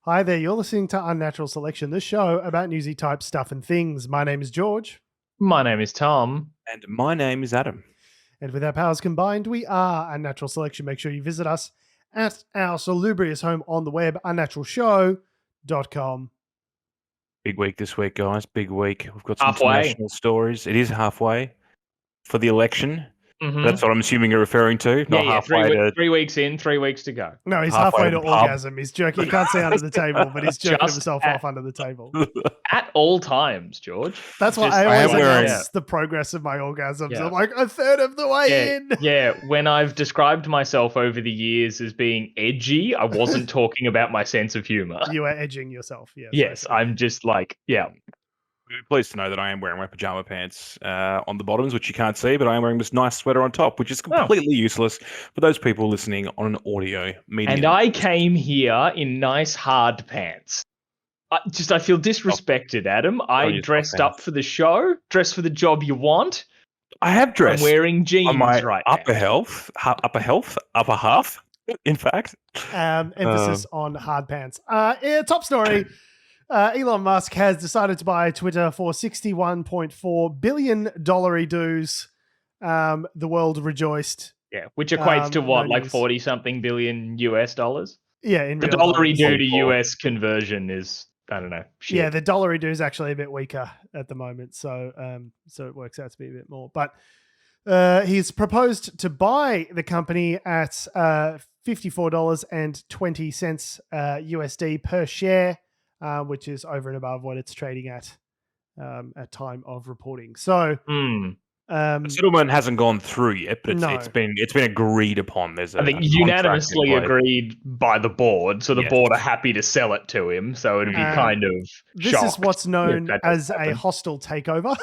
Hi there, you're listening to Unnatural Selection, the show about newsy type stuff and things. My name is George. My name is Tom. And my name is Adam. And with our powers combined, we are Unnatural Selection. Make sure you visit us at our salubrious home on the web, unnaturalshow.com. Big week this week, guys. Big week. We've got some Halfway. international stories. It is halfway for the election. Mm-hmm. That's what I'm assuming you're referring to. Not halfway to... 3 weeks in, 3 weeks to go. No, he's halfway to to the pub. orgasm. He's jerking. He can't see under the table, but he's jerking Just himself off under the table. At all times, George. That's why Just- I always I am wearing- announce the progress of my orgasms. Yeah. I'm like a third of the way in. Yeah, when I've described myself over the years as being edgy, I wasn't talking about my sense of humor. You are edging yourself. Yes. Yes, I'm just like, yeah. We're pleased to know that I am wearing my pajama pants on the bottoms, which you can't see, but I am wearing this nice sweater on top, which is completely useless for those people listening on an audio medium. And I came here in nice hard pants. I feel disrespected, Adam. I dressed up for the show, dressed for the job you want. I have dressed I'm wearing jeans on my right upper now. upper half, in fact. Emphasis on hard pants. Top story. Elon Musk has decided to buy Twitter for $61.4 billion dues. The world rejoiced. Yeah, which equates to what, no like news. 40-something billion US dollars? Yeah, in The real dollary dollars. due to US conversion is, I don't know. Shit. Yeah, the dollary do is actually a bit weaker at the moment, so it works out to be a bit more. But he's proposed to buy the company at $54.20 USD per share, which is over and above what it's trading at time of reporting. So The settlement hasn't gone through yet, but No. it's been agreed upon. There's I think a contract in unanimously place. agreed by the board, so the Yes. board are happy to sell it to him, so it'd be kind of this shocked is what's known if that as doesn't a happen. hostile takeover.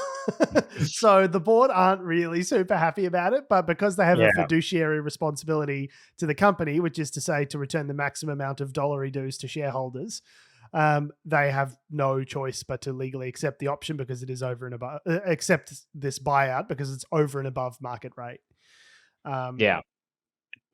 So the board aren't really super happy about it, but because they have a Yeah. fiduciary responsibility to the company, which is to say to return the maximum amount of dollary dues to shareholders, they have no choice but to legally accept the option because it is over and above, accept this buyout because it's over and above market rate. Yeah.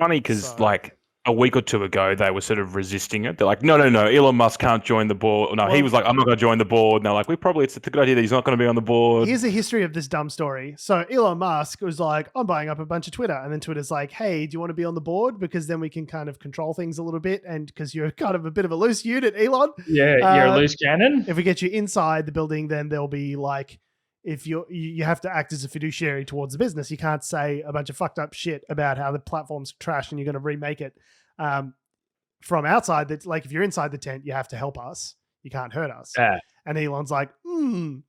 Funny because So- like a week or two ago, they were sort of resisting it. They're like, no, Elon Musk can't join the board. No, he Well- was like, I'm not going to join the board. And they're like, it's a good idea that he's not going to be on the board. Here's a history of this dumb story. So Elon Musk was like, I'm buying up a bunch of Twitter. And then Twitter's like, hey, do you want to be on the board? Because then we can kind of control things a little bit. And because you're kind of a bit of a loose unit, Elon. Yeah, you're a loose cannon. If we get you inside the building, then there'll be like, if you have to act as a fiduciary towards the business. You can't say a bunch of fucked up shit about how the platform's trash and you're going to remake it. From outside, that like if you're inside the tent, you have to help us. You can't hurt us. Yeah. And Elon's like, no.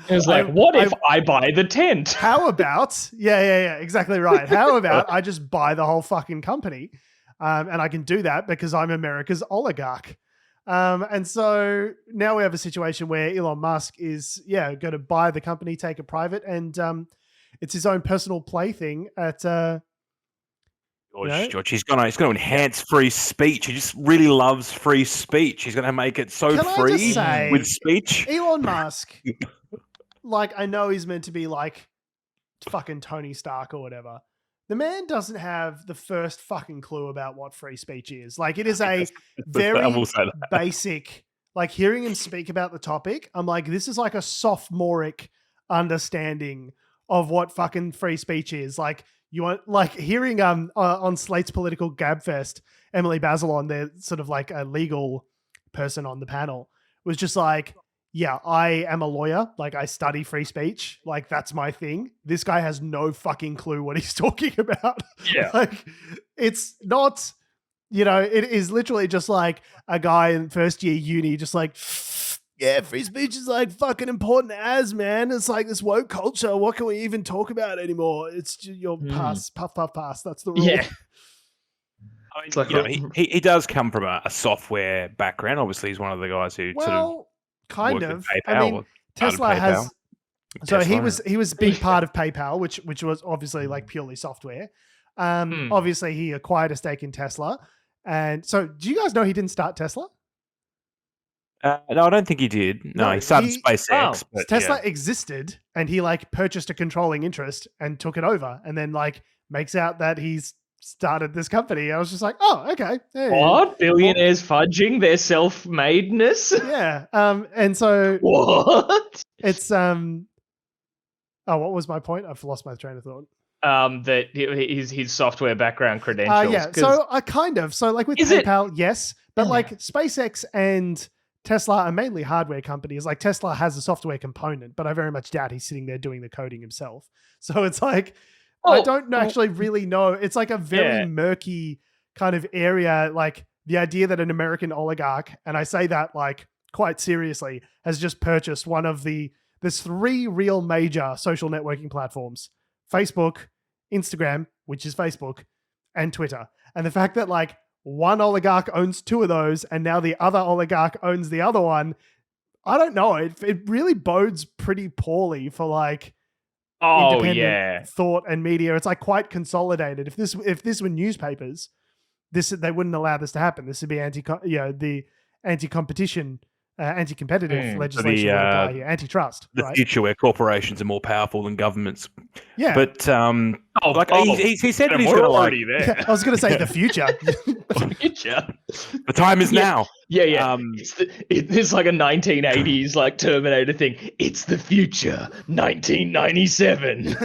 It was like, what if I buy the tent? How about, yeah, exactly right. How about I just buy the whole fucking company? And I can do that because I'm America's oligarch. And so now we have a situation where Elon Musk is, going to buy the company, take it private, and it's his own personal plaything at, George, he's going to enhance free speech. He just really loves free speech. He's going to make it so Can I free just say, with speech. Elon Musk, like, I know he's meant to be like fucking Tony Stark or whatever. The man doesn't have the first fucking clue about what free speech is. Like, it is a I very will say that. basic, like hearing him speak about the topic, I'm like, this is like a sophomoric understanding of what fucking free speech is. Like, you want, like, hearing on Slate's Political Gabfest, Emily Bazelon, they're sort of like a legal person on the panel, was just like, yeah, I am a lawyer. Like, I study free speech. Like, that's my thing. This guy has no fucking clue what he's talking about. Yeah. Like, it's not, it is literally just like a guy in first year uni, just like, yeah, free speech is like fucking important as, man. It's like this woke culture. What can we even talk about anymore? It's just your pass, puff, pass. That's the rule. Yeah. I mean, It's like he does come from a software background. Obviously, he's one of the guys who sort of Well, kind worked at of. PayPal, I mean, or Tesla started has. PayPal. So Tesla. he was a big part of PayPal, which was obviously like purely software. Obviously, he acquired a stake in Tesla, and so do you guys know he didn't start Tesla? No, I don't think he did. No, he started SpaceX. But Tesla yeah. existed, and he like purchased a controlling interest and took it over, and then like makes out that he's started this company. I was just like, oh, okay. Hey. What? Billionaires fudging their self-madeness? Yeah. And so what? It's what was my point? I've lost my train of thought. That his software background credentials. Yeah. So I kind of like with PayPal, yes, but like SpaceX and Tesla are mainly hardware companies. Like Tesla has a software component, but I very much doubt he's sitting there doing the coding himself. So it's like I don't actually really know. It's like a very murky kind of area. Like the idea that an American oligarch, and I say that like quite seriously, has just purchased one of there's 3 real major social networking platforms: Facebook, Instagram, which is Facebook, and Twitter. And the fact that like one oligarch owns 2 of those and now the other oligarch owns the other one, I don't know. It really bodes pretty poorly for like independent thought and media. It's like quite consolidated. If this were newspapers, they wouldn't allow this to happen. This would be the anti-competition, anti-competitive legislation would apply here. Antitrust. The right? future where corporations are more powerful than governments. Yeah. But he said that he's going to already there. I was going to say the future. Future. The time is now. Yeah. It's like a 1980s like Terminator thing. It's the future. 1997.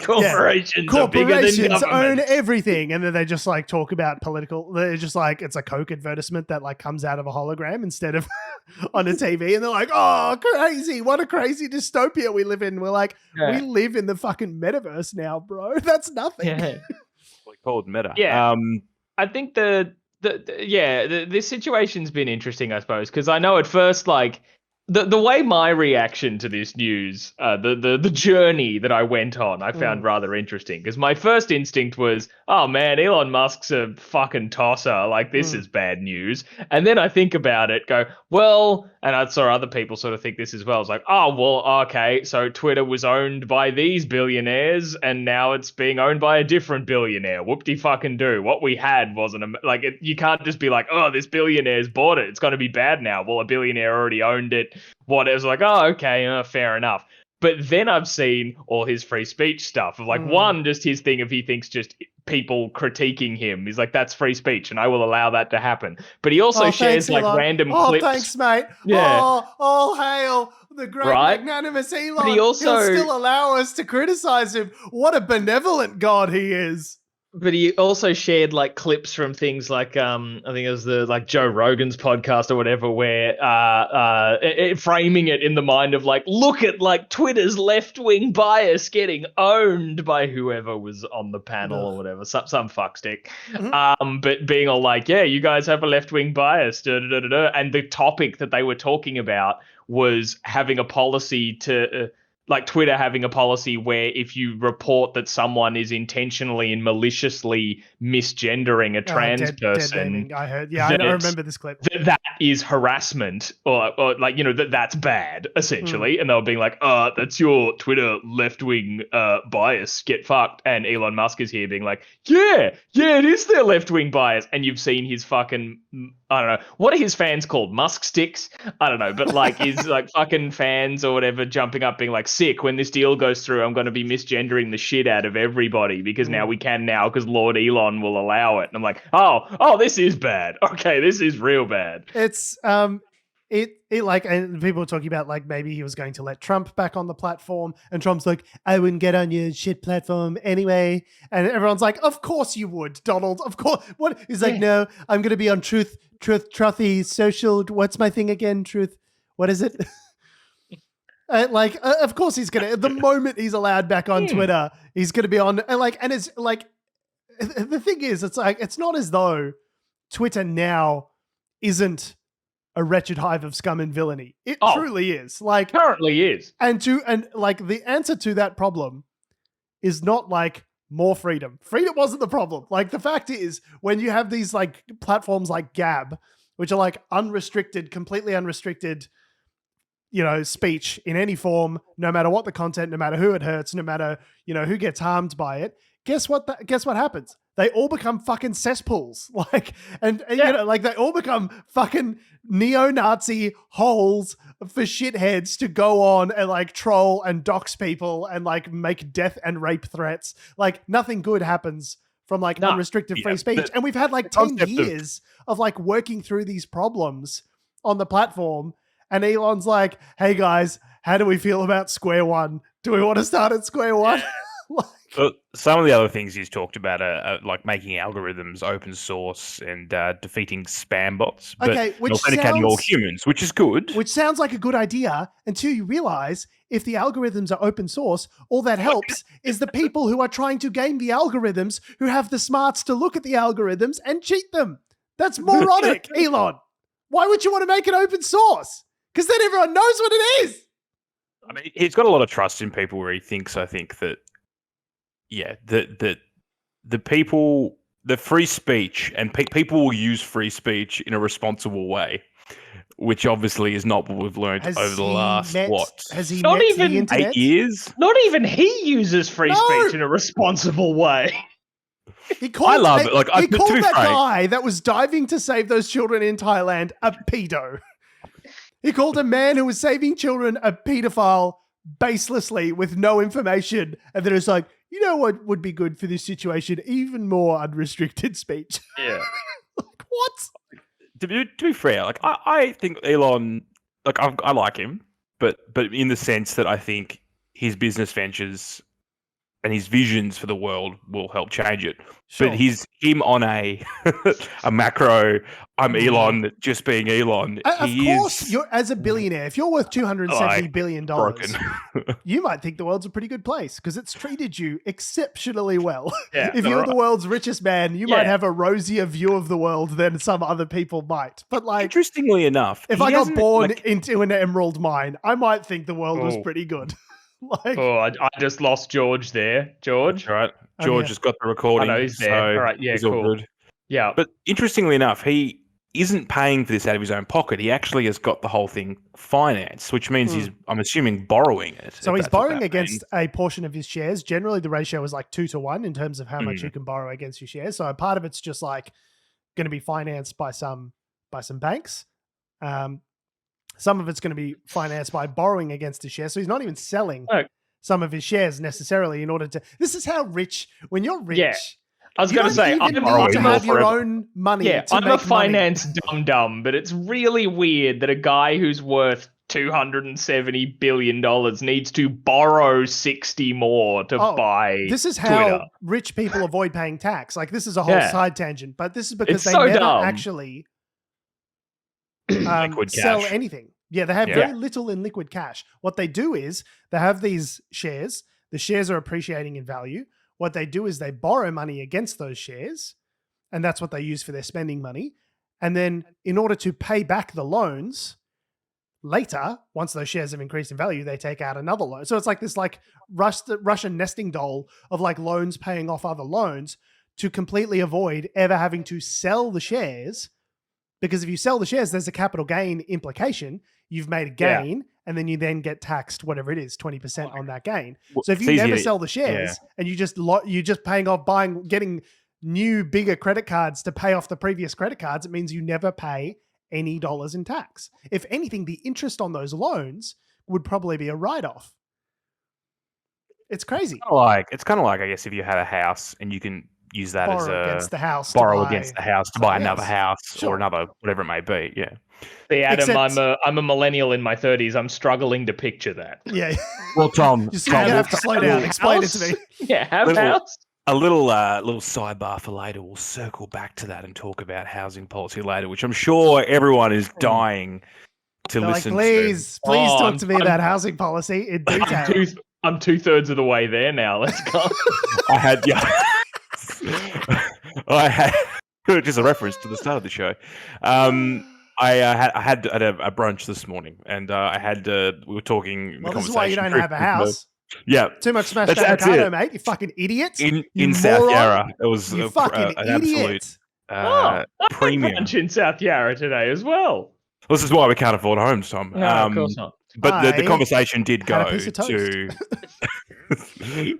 Corporations are bigger than government. Own everything, and then they just like talk about political. They're just like it's a Coke advertisement that like comes out of a hologram instead of on a TV, and they're like, "Oh, crazy! What a crazy dystopia we live in." We're like, we live in the fucking metaverse now, bro. That's nothing. Yeah. Called meta. Yeah. I think this situation's been interesting, I suppose, because I know at first, like, the way my reaction to this news, the journey that I went on, I found rather interesting, because my first instinct was, oh man, Elon Musk's a fucking tosser, like this is bad news. And then I think about it, go, well, and I saw other people sort of think this as well. It's like, oh, well, okay, so Twitter was owned by these billionaires and now it's being owned by a different billionaire. Whoop-de-fucking-do. What we had wasn't, you can't just be like, oh, this billionaire's bought it. It's going to be bad now. Well, a billionaire already owned it. What it was like, oh, okay, fair enough. But then I've seen all his free speech stuff of like one, just his thing of he thinks just people critiquing him. He's like, that's free speech and I will allow that to happen. But he also shares like random clips. Oh, thanks, mate. Yeah. Oh, all hail the great magnanimous Elon. But he'll still allow us to criticize him. What a benevolent God he is. But he also shared like clips from things like I think it was the like Joe Rogan's podcast or whatever, where framing it in the mind of like, look at like Twitter's left-wing bias getting owned by whoever was on the panel or whatever, some fuckstick. But being all like, yeah, you guys have a left-wing bias, and the topic that they were talking about was having a policy to like Twitter having a policy where if you report that someone is intentionally and maliciously misgendering a trans person, I heard. Yeah, I remember this clip. That is harassment, or like, you know, that's bad essentially. And they were being like, that's your Twitter left-wing bias. Get fucked. And Elon Musk is here being like, yeah, it is their left-wing bias. And you've seen his fucking, I don't know, what are his fans called? Musk sticks? I don't know, but like his like fucking fans or whatever jumping up being like, sick, when this deal goes through, I'm going to be misgendering the shit out of everybody because now we can now because Lord Elon will allow it. And I'm like, oh, this is bad. Okay, this is real bad. It's it like, and people were talking about like maybe he was going to let Trump back on the platform, and Trump's like, I wouldn't get on your shit platform anyway, and everyone's like, of course you would, Donald, of course. What he's like, no, I'm going to be on truthy social. What's my thing again? Truth. What is it? Of course he's gonna. The moment he's allowed back on Twitter, he's gonna be on. And it's like, the thing is, it's like it's not as though Twitter now isn't a wretched hive of scum and villainy. It truly is. Like currently is. And like the answer to that problem is not like more freedom. Freedom wasn't the problem. Like the fact is, when you have these like platforms like Gab, which are like unrestricted, completely unrestricted, you know, speech in any form, no matter what the content, no matter who it hurts, no matter, you know, who gets harmed by it. Guess what happens? They all become fucking cesspools. Like, and you know, like they all become fucking neo-Nazi holes for shitheads to go on and like troll and dox people and like make death and rape threats. Like nothing good happens from like No. unrestricted free speech. the- And we've had like 10 concept of- years of like working through these problems on the platform. And Elon's like, hey guys, how do we feel about square one? Do we want to start at square one? Like, But some of the other things he's talked about are like making algorithms open source and defeating spam bots. But Okay, which authenticating all sounds- humans, which is good. which sounds like a good idea until you realize if the algorithms are open source, all that helps is the people who are trying to game the algorithms who have the smarts to look at the algorithms and cheat them. That's moronic, Elon. Why would you want to make it open source? Because then everyone knows what it is. I mean, he's got a lot of trust in people where he thinks, I think, that, yeah, the people, the free speech, and people will use free speech in a responsible way, which obviously is not what we've learned over the last, Has he Not met even the internet? 8 years? Not even he uses free No. speech in a responsible way. He called, I love it. Like, he to called be that frank- guy that was diving to save those children in Thailand a pedo. He called a man who was saving children a pedophile baselessly with no information. And then it's like, you know what would be good for this situation? Even more unrestricted speech. Yeah. Like, what? To be fair, like I think Elon, like I like him, but in the sense that I think his business ventures and his visions for the world will help change it. Sure. But him on a macro, I'm Elon, just being Elon. Of he course, is you're as a billionaire, if you're worth $270 billion, broken. you might think the world's a pretty good place because it's treated you exceptionally well. Yeah, If you're right. the world's richest man, you might Yeah. have a rosier view of the world than some other people might. But like, Interestingly enough, if he I got hasn't, born like, into an emerald mine, I might think the world was Oh. pretty good. Like, Oh, I just lost George there. George? all right, I'm George here. has got the I recording. know he's there. so All right, yeah, he's all cool. good. Yeah. But interestingly enough, he isn't paying for this out of his own pocket. He actually has got the whole thing financed, which means he's, I'm assuming, borrowing it. so if he's that's what borrowing that against means. a portion of his shares. Generally, the ratio is like 2-1 in terms of how much you can borrow against your shares. So a part of it's just like going to be financed by some banks. Some of it's going to be financed by borrowing against his shares. So he's not even selling Oh. some of his shares necessarily in order to. This is how rich. When you're rich, Yeah. I was you going to don't say, even I'm need borrowing to more have your forever. own money. Yeah, to I'm a make money. finance dum-dum, but it's really weird that a guy who's worth $270 billion needs to borrow 60 more to Oh, buy This is how Twitter. rich people avoid paying tax. Like this is a whole Yeah. side tangent, but this is because It's they so never dumb. actually Liquid sell cash. anything. Yeah, they have Yeah. very little in liquid cash. What they do is they have these shares. The shares are appreciating in value. What they do is they borrow money against those shares, and that's what they use for their spending money. And then in order to pay back the loans later, once those shares have increased in value, they take out another loan. So it's like this like Russian nesting doll of like loans paying off other loans to completely avoid ever having to sell the shares. Because if you sell the shares, there's a capital gain implication. You've made a Yeah. gain, and then you then get taxed whatever it is, 20% on that gain. Well, So if you it's never easy to- sell the shares and you're just paying off getting new bigger credit cards to pay off the previous credit cards, it means you never pay any dollars in tax. If anything, the interest on those loans would probably be a write-off. It's crazy. It's kind of like I guess if you had a house and you can use that as Borrow a against the house. borrow against the house to buy something another else. house Sure. or another whatever it may be. Yeah. See, Adam, Except- I'm a millennial in my 30s. I'm struggling to picture that. Yeah. Well, Tom, You're going to have to slow down. Explain it to me. Yeah, have Little- house. a little sidebar for later. We'll circle back to that and talk about housing policy later, which I'm sure everyone is dying to They're like, listen please Oh, talk to me I'm- about housing policy in detail. I'm 2/3 of the way there now. Let's go. to. I had just a reference to the start of the show. I had a brunch this morning, and we were talking. Well, the this is why you don't have a house. Yeah, Too much smashed That's avocado, it. mate. You fucking idiot. in You South moron. Yarra, it was You an fucking absolute idiot. I premium. had brunch in South Yarra today as well. This is why we can't afford homes, Tom. No, of course not. But the I conversation did had a go piece of toast. to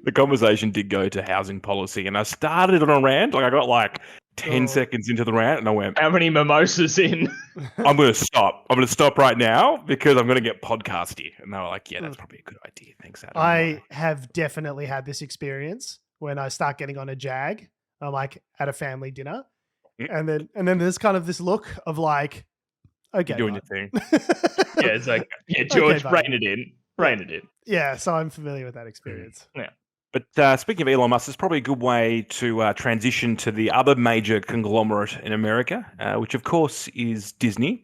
the conversation did go to housing policy, and I started on a rant. Like I got like 10 Oh. seconds into the rant, and I went, How many mimosas in? "I'm going to stop. I'm going to stop right now because I'm going to get podcasty." And they were like, "Yeah, that's probably a good idea. Thanks, Adam." I have definitely had this experience when I start getting on a jag like at a family dinner, Mm. and then there's kind of this look of like, okay, You're doing bud. your thing. Yeah, it's like, yeah, George, buddy. rein it in. Rein it in. Yeah, so I'm familiar with that experience. Yeah. But speaking of Elon Musk, it's probably a good way to transition to the other major conglomerate in America, which of course is Disney.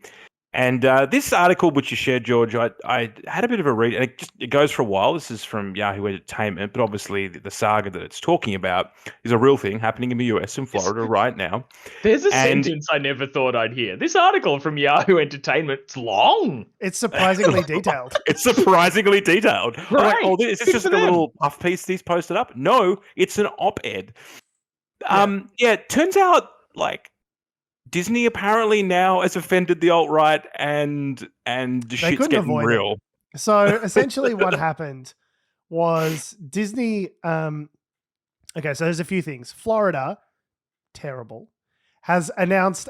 And this article which you shared, George, I had a bit of a read, and it goes for a while. This is from Yahoo Entertainment, but obviously the saga that it's talking about is a real thing happening in the US, in Florida right now. There's a sentence I never thought I'd hear. This article from Yahoo Entertainment's long. It's surprisingly detailed. It's surprisingly detailed. I'm like, Right. oh, is this Good just for like a them. little puff piece he's posted up? No, it's an op-ed. Yeah, it turns out like Disney apparently now has offended the alt-right and the shit's couldn't getting avoid it. real. So essentially what happened was Disney, okay, so there's a few things. Florida, terrible, has announced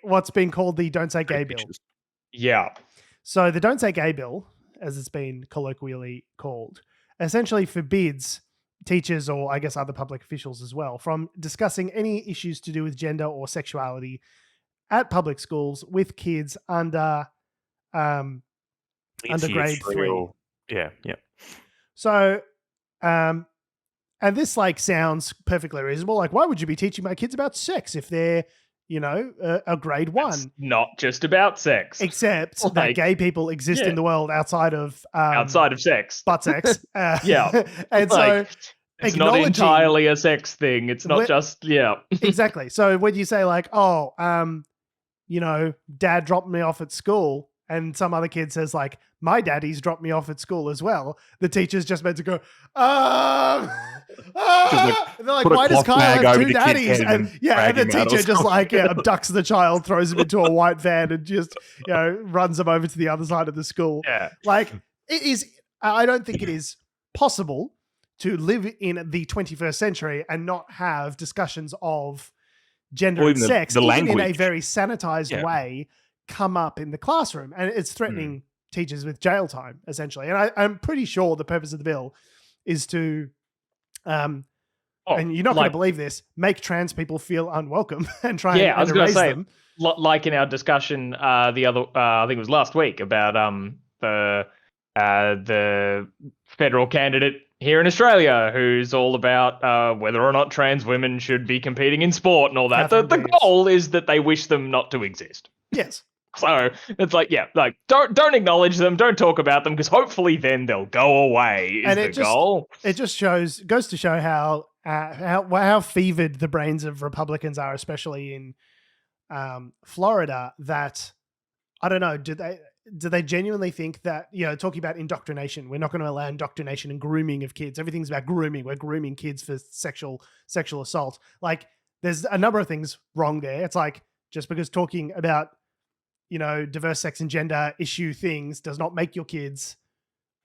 what's been called the Don't Say Gay bill. Yeah. So the Don't Say Gay bill, as it's been colloquially called, essentially forbids teachers, or I guess other public officials as well, from discussing any issues to do with gender or sexuality at public schools with kids under grade 3. Yeah. So, and this like sounds perfectly reasonable. Like, why would you be teaching my kids about sex if they're, a grade 1? It's not just about sex. Except that like, gay people exist in the world outside of sex. butt sex. Yeah. And like, so it's not entirely a sex thing. It's not just exactly. So when you say like, oh, dad dropped me off at school, and some other kid says like, my daddy's dropped me off at school as well, the teacher's just meant to go, and they're like, why does Kyle have 2 daddies? And the teacher just like abducts the child, throws him into a white van, and just runs him over to the other side of the school. Yeah. Like, it is. I don't think it is possible to live in the 21st century and not have discussions of gender and sex, the even language in a very sanitized way, come up in the classroom, and it's threatening teachers with jail time essentially. And I'm pretty sure the purpose of the bill is to, and you're not going to believe this, make trans people feel unwelcome and try and erase them. Like in our discussion I think it was last week about the federal candidate here in Australia who's all about whether or not trans women should be competing in sport and all that. The goal is that they wish them not to exist. Yes. So it's like, don't acknowledge them, don't talk about them, because hopefully then they'll go away. Goal. It just goes to show how fevered the brains of Republicans are, especially in Florida. That I don't know. Do they genuinely think that, talking about indoctrination, we're not going to allow indoctrination and grooming of kids. Everything's about grooming. We're grooming kids for sexual assault. Like, there's a number of things wrong there. It's like, just because talking about diverse sex and gender issue things does not make your kids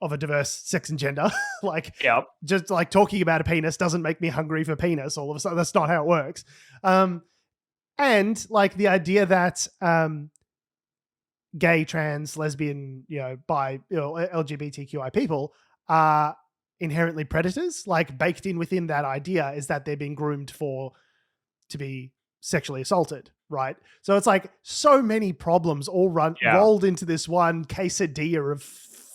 of a diverse sex and gender. Like, just like talking about a penis doesn't make me hungry for penis all of a sudden. That's not how it works. And like the idea that gay, trans, lesbian, bi, LGBTQI people are inherently predators, like baked in within that idea is that they're being groomed to be sexually assaulted, right? So it's like so many problems all rolled into this one quesadilla of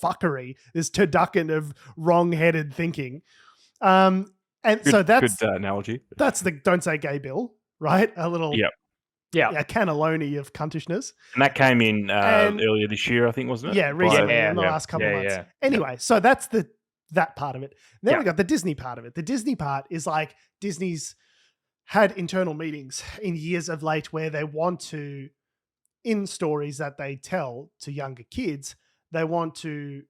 fuckery, this turducken of wrong-headed thinking. So that's good analogy. That's the Don't Say Gay bill, right? A little cannelloni of cuntishness. And that came in earlier this year, I think, wasn't it? Yeah, recently in the last couple of months. Yeah. Anyway, so that's that part of it. Then we got the Disney part of it. The Disney part is like Disney's had internal meetings in years of late where they want to, in stories that they tell to younger kids, they want to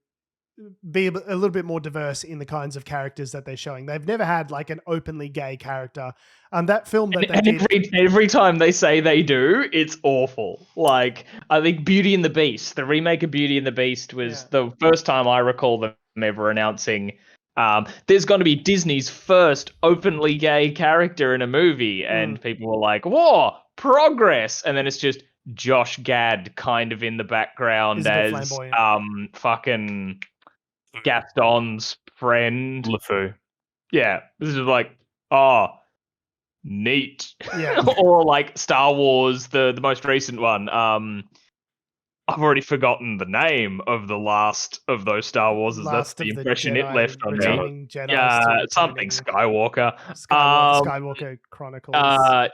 be a little bit more diverse in the kinds of characters that they're showing. They've never had like an openly gay character. That film that they did... every time they say they do, it's awful. Like, I think Beauty and the Beast, the remake of Beauty and the Beast was the first time I recall them ever announcing there's going to be Disney's first openly gay character in a movie, and people were like, whoa, progress. And then it's just Josh Gad kind of in the background as fucking Gaston's friend. LeFou. Yeah. This is like, neat. Yeah. Or like Star Wars, the most recent one. I've already forgotten the name of the last of those Star Wars. That's Last the of the impression it Jedi, left on me. returning Jedi. Yeah, still something returning. Skywalker. Skywalker Chronicles.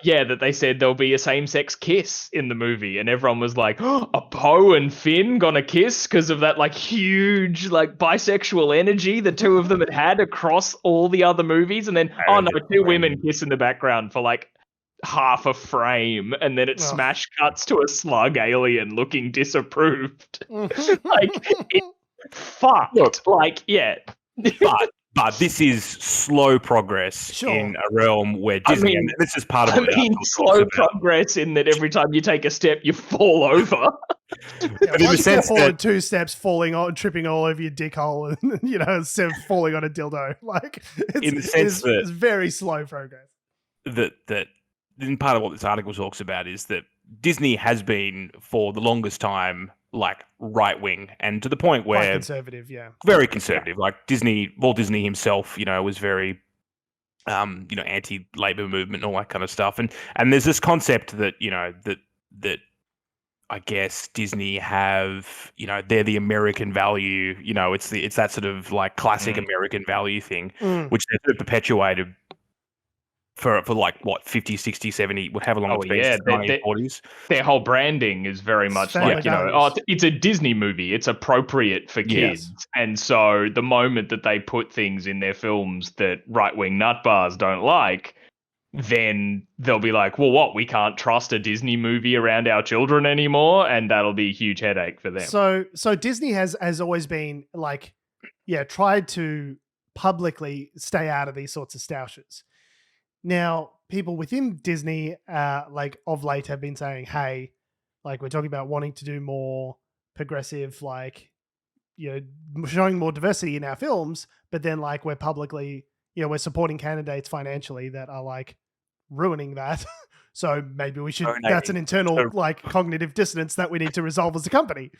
Yeah, that they said there'll be a same-sex kiss in the movie, and everyone was like, oh, "Are Poe and Finn gonna kiss?" Because of that, like, huge, like, bisexual energy the two of them had across all the other movies, and then two women kiss in the background for like half a frame, and then it smash cuts to a slug alien looking disapproved. Like, it's fucked. Look, like, yeah. But this is slow progress in a realm where Disney, and this is part of what slow progress in that every time you take a step, you fall over. But in the sense forward 2 steps, falling on, tripping all over your dick hole, and instead of falling on a dildo. Like, in the sense that it's very slow progress. That in part of what this article talks about is that Disney has been for the longest time like right wing, and to the point where quite conservative, very conservative. Like Walt Disney himself, was very, anti-labor movement and all that kind of stuff. And there's this concept that that I guess Disney have, they're the American value. It's that sort of like classic American value thing, which they've sort of perpetuated for like what 50, 60, 70, however long it's been, 1940s. Their whole branding is very much like, it's a Disney movie. It's appropriate for kids. Yes. And so the moment that they put things in their films that right-wing nutbars don't like, then they'll be like, well, what? We can't trust a Disney movie around our children anymore, and that'll be a huge headache for them. So Disney has always been like, tried to publicly stay out of these sorts of stoushes. Now, people within Disney, like of late, have been saying, "Hey, like we're talking about wanting to do more progressive, like showing more diversity in our films, but then like we're publicly, we're supporting candidates financially that are like ruining that. So maybe we should. That's an internal like cognitive dissonance that we need to resolve as a company.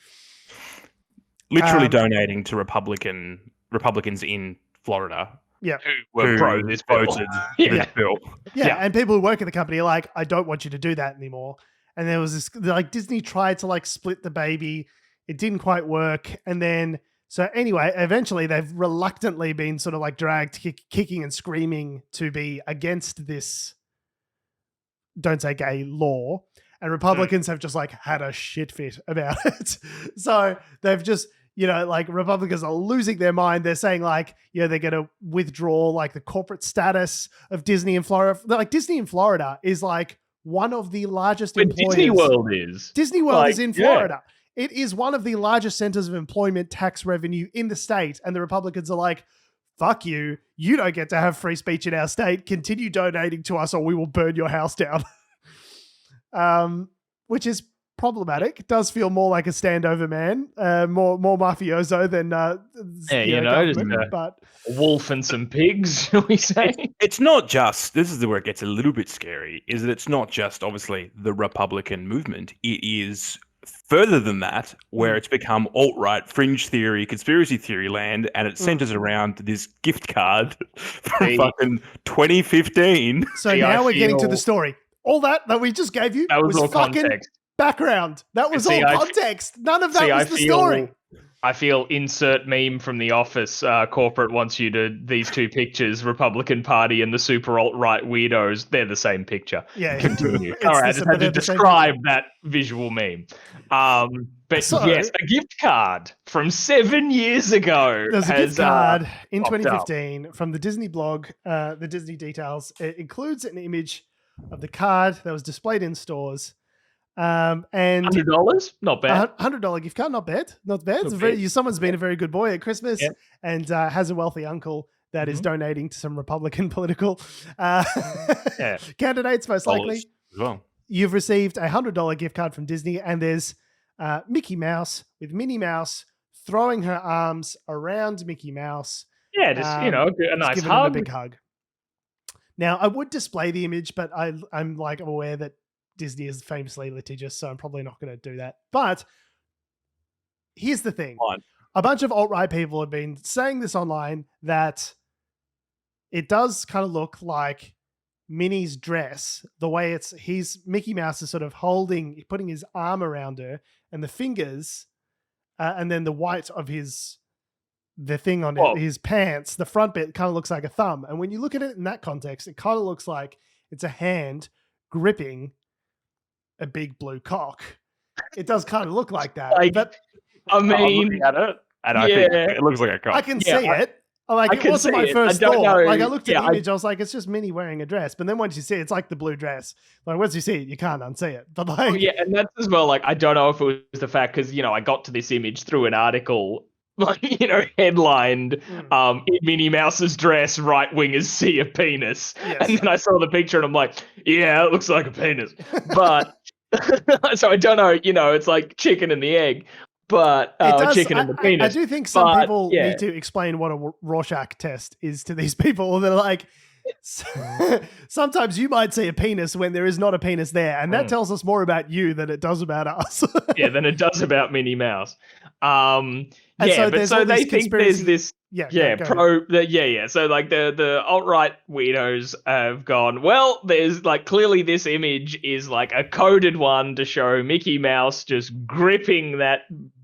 Literally donating to Republicans in Florida." Yeah, who were pro this voted this bill. Yeah, and people who work at the company are like, I don't want you to do that anymore. And there was this, like, Disney tried to like split the baby. It didn't quite work. And then, so anyway, eventually they've reluctantly been sort of like dragged kicking and screaming to be against this don't say gay law. And Republicans have just like had a shit fit about it. So they've just, like Republicans are losing their mind. They're saying like, they're going to withdraw like the corporate status of Disney in Florida. Like Disney in Florida is like one of the largest employers. Disney World is. Disney World is in Florida. Yeah. It is one of the largest centers of employment tax revenue in the state. And the Republicans are like, fuck you. You don't get to have free speech in our state. Continue donating to us or we will burn your house down. Which is problematic. It does feel more like a standover man, more mafioso than but wolf and some pigs, shall we say? It's not just, this is where it gets a little bit scary, is that it's not just obviously the Republican movement. It is further than that, where it's become alt-right, fringe theory, conspiracy theory land, and it centers around this gift card from fucking 2015. So now we're getting to the story. All that we just gave you was all fucking context. Background. That was all context. None of that was the story. I feel insert meme from The Office. Corporate wants you to, these two pictures, Republican Party and the super alt-right weirdos, they're the same picture. Yeah. Continue. All right, I just had to describe that visual meme. But yes, a gift card from 7 years ago. There's a gift card in 2015 from the Disney blog, the Disney Details. It includes an image of the card that was displayed in stores. And $100, not bad. $100 gift card, not bad. Someone's been a very good boy at Christmas and has a wealthy uncle that is donating to some Republican political candidates, most likely. As well. You've received a $100 gift card from Disney, and there's Mickey Mouse with Minnie Mouse throwing her arms around Mickey Mouse. Yeah, just a nice hug. Him a big hug. Now, I would display the image, but I'm like aware that Disney is famously litigious, so I'm probably not going to do that. But here's the thing. A bunch of alt-right people have been saying this online, that it does kind of look like Minnie's dress, the way Mickey Mouse is sort of putting his arm around her, and the fingers, and then the white of the thing on his pants, the front bit kind of looks like a thumb. And when you look at it in that context, it kind of looks like it's a hand gripping a big blue cock. It does kind of look like that. But I mean, I'm looking at it, and I think it looks like a cock. I can see it. It wasn't my first thought. Like, I looked at the image, I was like, it's just Minnie wearing a dress. But then once you see it, it's like the blue dress. Like, once you see it, you can't unsee it. But like, and that's as well. Like, I don't know if it was the fact because I got to this image through an article, headlined, "In Minnie Mouse's dress, right wingers see a penis," and then I saw the picture and I'm like, yeah, it looks like a penis. But so I don't know. It's like chicken and the egg. But chicken and the penis. I do think some people need to explain what a Rorschach test is to these people. They're like, sometimes you might see a penis when there is not a penis there, and that tells us more about you than it does about us. Than it does about Minnie Mouse. So they think there's this. So like the alt-right weirdos have gone, well, there's like clearly this image is like a coded one to show Mickey Mouse just gripping that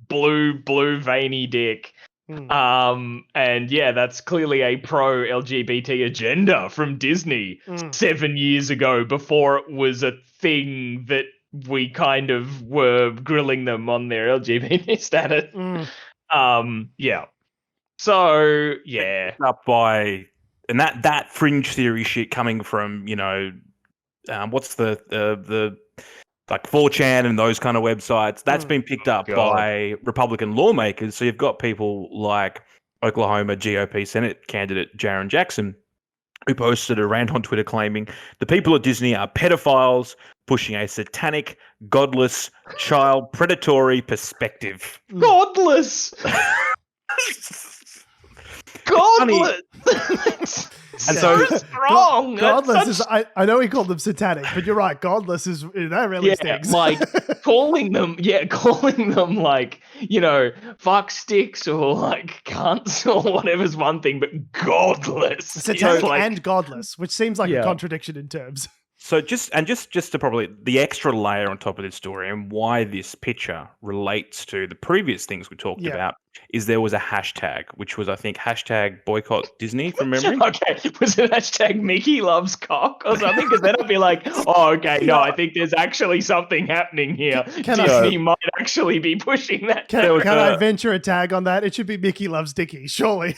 blue veiny dick. And that's clearly a pro LGBT agenda from Disney 7 years ago, before it was a thing that we kind of were grilling them on their LGBT status. So up by that fringe theory shit coming from what's the like 4chan and those kind of websites, that's been picked up by Republican lawmakers. So you've got people like Oklahoma GOP Senate candidate Jaron Jackson, who posted a rant on Twitter claiming the people at Disney are pedophiles pushing a satanic, godless, child predatory perspective. Godless. Godless. And so strong. Godless is. I know he called them satanic, but you're right. Godless is that really stinks. Like calling them like fuck sticks or like cunts or whatever's one thing, but godless, satanic and godless, which seems like a contradiction in terms. So just to probably the extra layer on top of this story and why this picture relates to the previous things we talked about is there was a hashtag, which was, I think, hashtag boycott Disney from memory. Okay, was it hashtag Mickey loves cock or something? Because then I'd be like, oh, okay, no, I think there's actually something happening here. Disney might actually be pushing that. Can I venture a tag on that? It should be Mickey loves Dickie, surely.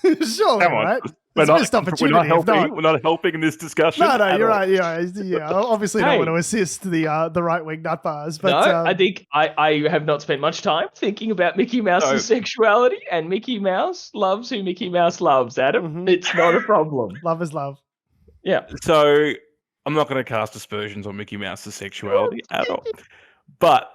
Surely, right? We're not helping in this discussion. No, you're right. Yeah, obviously don't want to assist the right-wing nut bars. But I think I have not spent much time thinking about Mickey Mouse's sexuality, and Mickey Mouse loves who Mickey Mouse loves, Adam. It's not a problem. Love is love. Yeah. So I'm not going to cast aspersions on Mickey Mouse's sexuality at all. But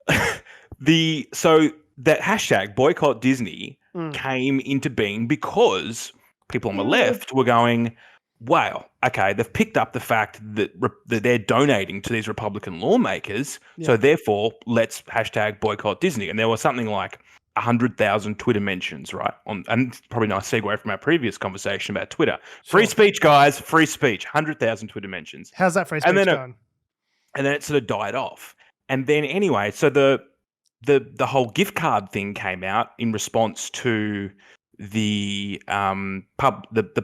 that hashtag boycott Disney came into being because people on the left were going, wow, okay, they've picked up the fact that they're donating to these Republican lawmakers, so therefore let's hashtag boycott Disney. And there was something like 100,000 Twitter mentions, right? And probably not a segue from our previous conversation about Twitter. Free speech, guys, free speech, 100,000 Twitter mentions. How's that free speech going? And then it sort of died off. And then anyway, so the whole gift card thing came out in response to the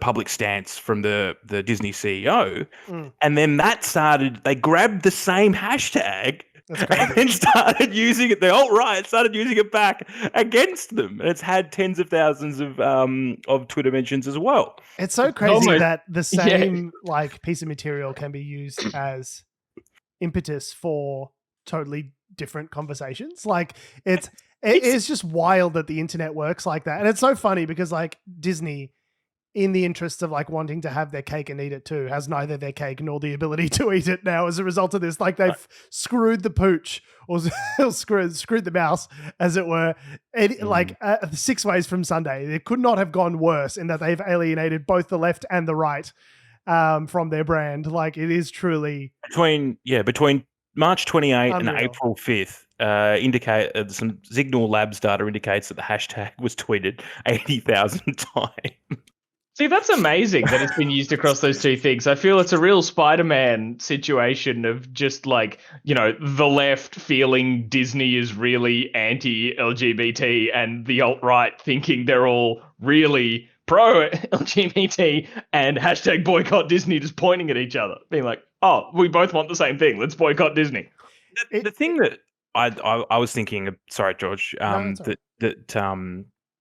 public stance from the Disney CEO, and then that started. They grabbed the same hashtag and then started using it. The alt-right started using it back against them, and it's had tens of thousands of Twitter mentions as well. It's so crazy that the same like piece of material can be used as impetus for totally different conversations. Like it is just wild that the internet works like that. And it's so funny because like Disney, in the interest of like wanting to have their cake and eat it too, has neither their cake nor the ability to eat it now as a result of this. Like they've screwed the pooch or screwed the mouse, as it were, like 6 ways from Sunday. It could not have gone worse in that they've alienated both the left and the right from their brand. Like it is truly between March 28th and April 5th, some Signal Labs data indicates that the hashtag was tweeted 80,000 times. See, that's amazing that it's been used across those two things. I feel it's a real Spider-Man situation of just like, the left feeling Disney is really anti-LGBT and the alt-right thinking they're all really pro-LGBT and hashtag boycott Disney just pointing at each other, being like, oh, we both want the same thing. Let's boycott Disney. The thing that I was thinking of, sorry, George,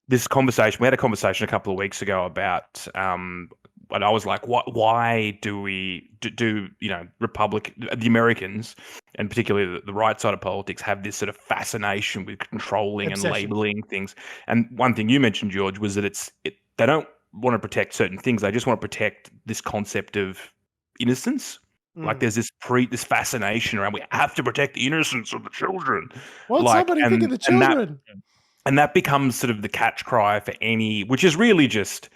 this conversation, we had a conversation a couple of weeks ago about, and I was like, why do we do the Americans, and particularly the right side of politics, have this sort of fascination with controlling and labeling things? And one thing you mentioned, George, was that they don't want to protect certain things. They just want to protect this concept of innocence. Like there's this fascination around, we have to protect the innocence of the children. What's somebody think of the children? And that becomes sort of the catch cry for any, which is really just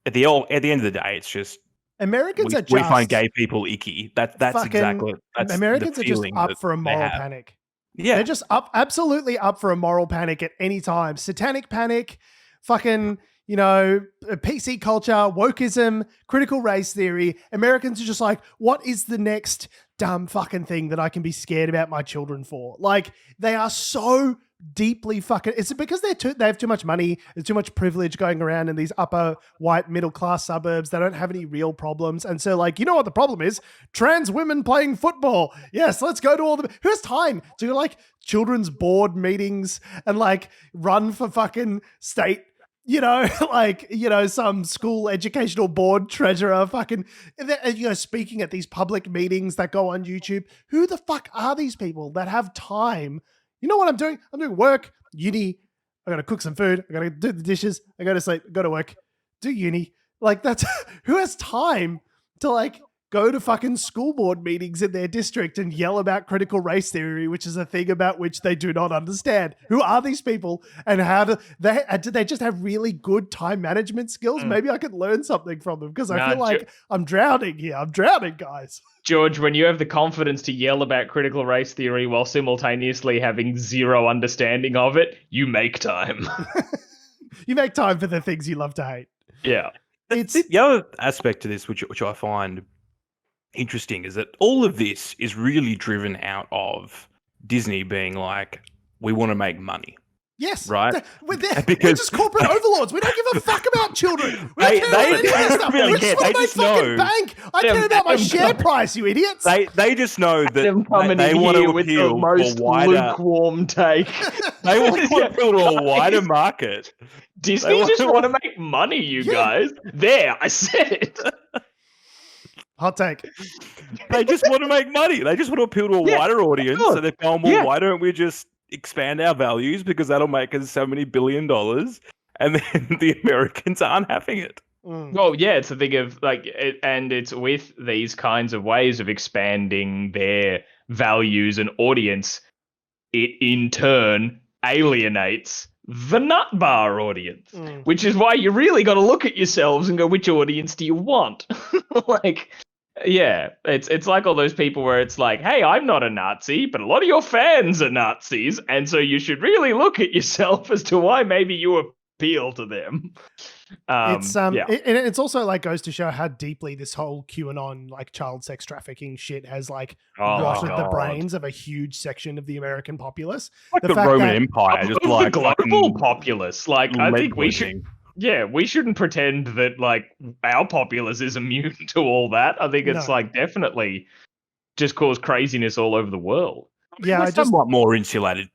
at the end of the day, it's just Americans we find gay people icky. That's exactly Americans are just up for a moral panic. Yeah, they're just absolutely up for a moral panic at any time. Satanic panic, fucking PC culture, wokeism, critical race theory. Americans are just like, what is the next dumb fucking thing that I can be scared about my children for? Like, they are so deeply fucking, it's because they have too much money, there's too much privilege going around in these upper white middle class suburbs. They don't have any real problems, and so like, what the problem is? Trans women playing football. Yes, let's go to all the, who has time to do like children's board meetings and like run for fucking state, some school educational board treasurer fucking, speaking at these public meetings that go on YouTube. Who the fuck are these people that have time? You know what I'm doing? I'm doing work, uni. I got to cook some food. I got to do the dishes. I go to sleep, go to work, do uni. Like, that's who has time to like go to fucking school board meetings in their district and yell about critical race theory, which is a thing about which they do not understand. Who are these people, and how do they just have really good time management skills? Maybe I could learn something from them, because I feel like I'm drowning here. I'm drowning, guys. George, when you have the confidence to yell about critical race theory while simultaneously having zero understanding of it, you make time. You make time for the things you love to hate. Yeah. It's the other aspect to this, which I find interesting, is that all of this is really driven out of Disney being like, we want to make money. Yes, right. We're just corporate overlords. We don't give a fuck about children. We don't care about any of this stuff. Really we just want to make fucking bank. I care about my share price, you idiots. They just know that them coming they in want here to with the appeal most to a wider, lukewarm take. They want to appeal to a wider market. Disney just want to make money, you guys. There, I said it. Hot take. They just want to make money. They just want to appeal to a wider audience. So they're going, well, why don't we just expand our values, because that'll make us so many $1 billion, and then the Americans aren't having it. Well, yeah, it's the thing of like, and it's with these kinds of ways of expanding their values and audience, it in turn alienates the nut bar audience, which is why you really got to look at yourselves and go, which audience do you want? Like, yeah, it's like all those people where it's like, hey, I'm not a Nazi, but a lot of your fans are Nazis, and so you should really look at yourself as to why maybe you appeal to them. It's also like goes to show how deeply this whole QAnon like child sex trafficking shit has like rotted the brains of a huge section of the American populace. Like the Roman Empire, just like the global populace. Like, I think we should. Yeah, we shouldn't pretend that like our populace is immune to all that. I think it's like definitely just caused craziness all over the world. Yeah, we're somewhat more insulated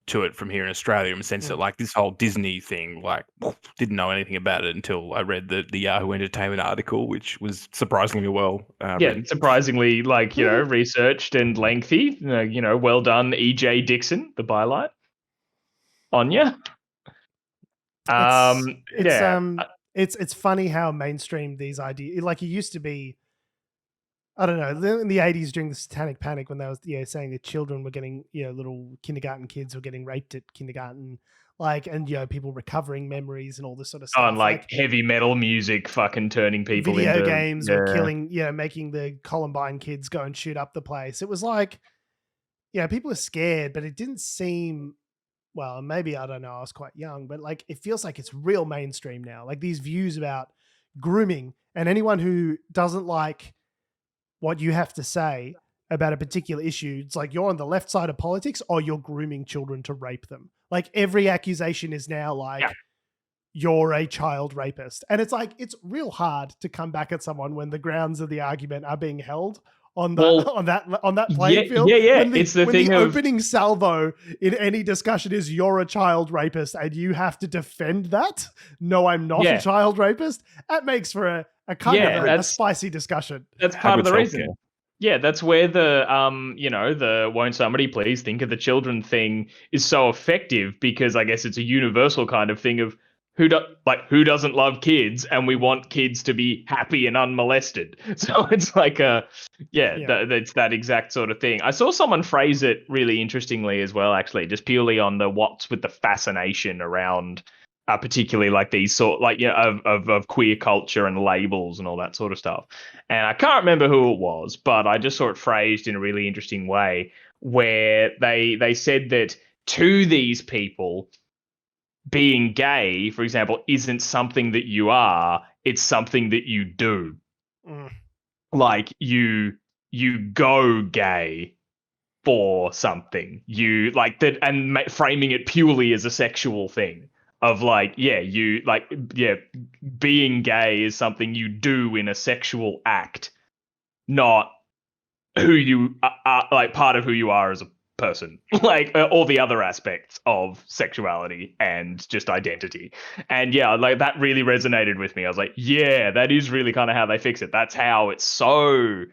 to it from here in Australia, in the sense that like this whole Disney thing, like didn't know anything about it until I read the Yahoo Entertainment article, which was surprisingly well written. Surprisingly like, researched and lengthy. Well done, E.J. Dixon, the byline. Anya. It's funny how mainstream these ideas, like it used to be, I don't know, in the 80s during the Satanic Panic, when they was saying that children were getting, little kindergarten kids were getting raped at kindergarten, like, and people recovering memories and all this sort of stuff. And like heavy metal music fucking turning people video into games or killing, making the Columbine kids go and shoot up the place. It was like, people are scared, but it didn't seem, well, maybe, I don't know, I was quite young, but like it feels like it's real mainstream now. Like these views about grooming, and anyone who doesn't like what you have to say about a particular issue, it's like you're on the left side of politics or you're grooming children to rape them. Like every accusation is now like you're a child rapist. And it's like, it's real hard to come back at someone when the grounds of the argument are being held on that playing field. Yeah. When It's the thing the of opening salvo in any discussion is you're a child rapist and you have to defend that. No, I'm not a child rapist. That makes for a kind of a spicy discussion. That's part of the reason. Yeah, that's where the the won't somebody please think of the children thing is so effective, because I guess it's a universal kind of thing of who doesn't love kids, and we want kids to be happy and unmolested. So it's like it's that exact sort of thing. I saw someone phrase it really interestingly as well, actually, just purely on the what's with the fascination around particularly like these of queer culture and labels and all that sort of stuff. And I can't remember who it was, but I just saw it phrased in a really interesting way where they said that to these people, being gay, for example, isn't something that you are, it's something that you do. Like you go gay for something. You like that, and framing it purely as a sexual thing of being gay is something you do in a sexual act, not who you are, like part of who you are as a person, like all the other aspects of sexuality and just identity. And like that really resonated with me. I was like, yeah, that is really kind of how they fix it. That's how it's so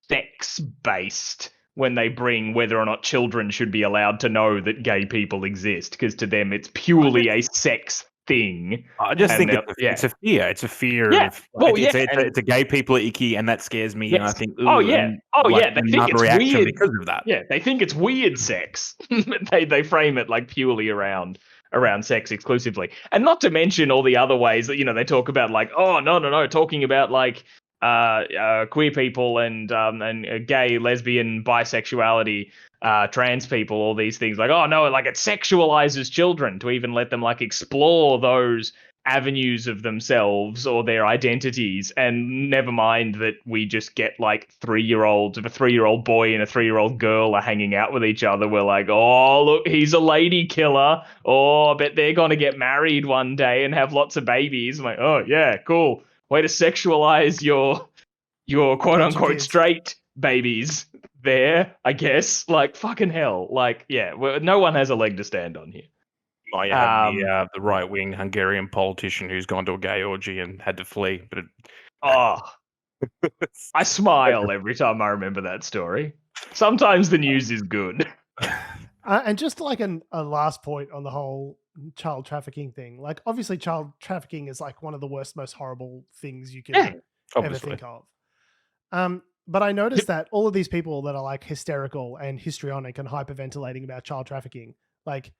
sex based when they bring whether or not children should be allowed to know that gay people exist, because to them it's purely a sex thing. I just think it's a fear. It's a fear of it's a gay people are icky, and that scares me. And I think they think it's weird because of that. Yeah, they think it's weird sex. they frame it like purely around sex exclusively, and not to mention all the other ways that they talk about, like, oh no, talking about like queer people and gay, lesbian, bisexuality, trans people, all these things, like, oh no, like it sexualizes children to even let them like explore those avenues of themselves or their identities. And never mind that we just get like 3-year-olds, if a 3-year-old boy and a 3-year-old girl are hanging out with each other, we're like, oh look, he's a lady killer, oh I bet they're gonna get married one day and have lots of babies. I'm like, oh yeah, cool, way to sexualize your quote unquote straight babies there, I guess. Like, fucking hell. Like, no one has a leg to stand on here. I have the right-wing Hungarian politician who's gone to a gay orgy and had to flee. But I smile every time I remember that story. Sometimes the news is good. And just like a last point on the whole child trafficking thing, like obviously child trafficking is like one of the worst, most horrible things you can ever think of. But I noticed that all of these people that are like hysterical and histrionic and hyperventilating about child trafficking, like,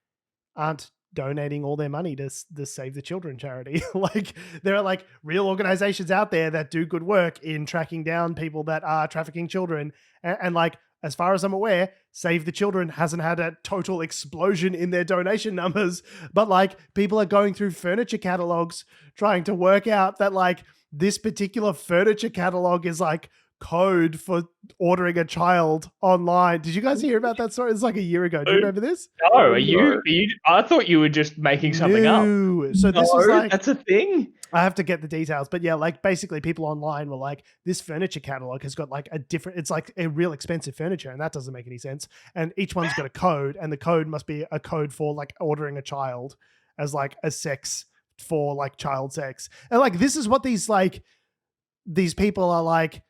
aren't donating all their money to the Save the Children charity. Like, there are like real organizations out there that do good work in tracking down people that are trafficking children. And like, as far as I'm aware, Save the Children hasn't had a total explosion in their donation numbers, but like people are going through furniture catalogs trying to work out that like this particular furniture catalog is like code for ordering a child online. Did you guys hear about that story? It's like a year ago. Do you remember this? No, are you I thought you were just making something up. So this is like, that's a thing. I have to get the details, but yeah, like basically people online were like, this furniture catalog has got like it's like a real expensive furniture, and that doesn't make any sense. And each one's got a code, and the code must be a code for like ordering a child as like a sex for like child sex. And like, this is what these people are like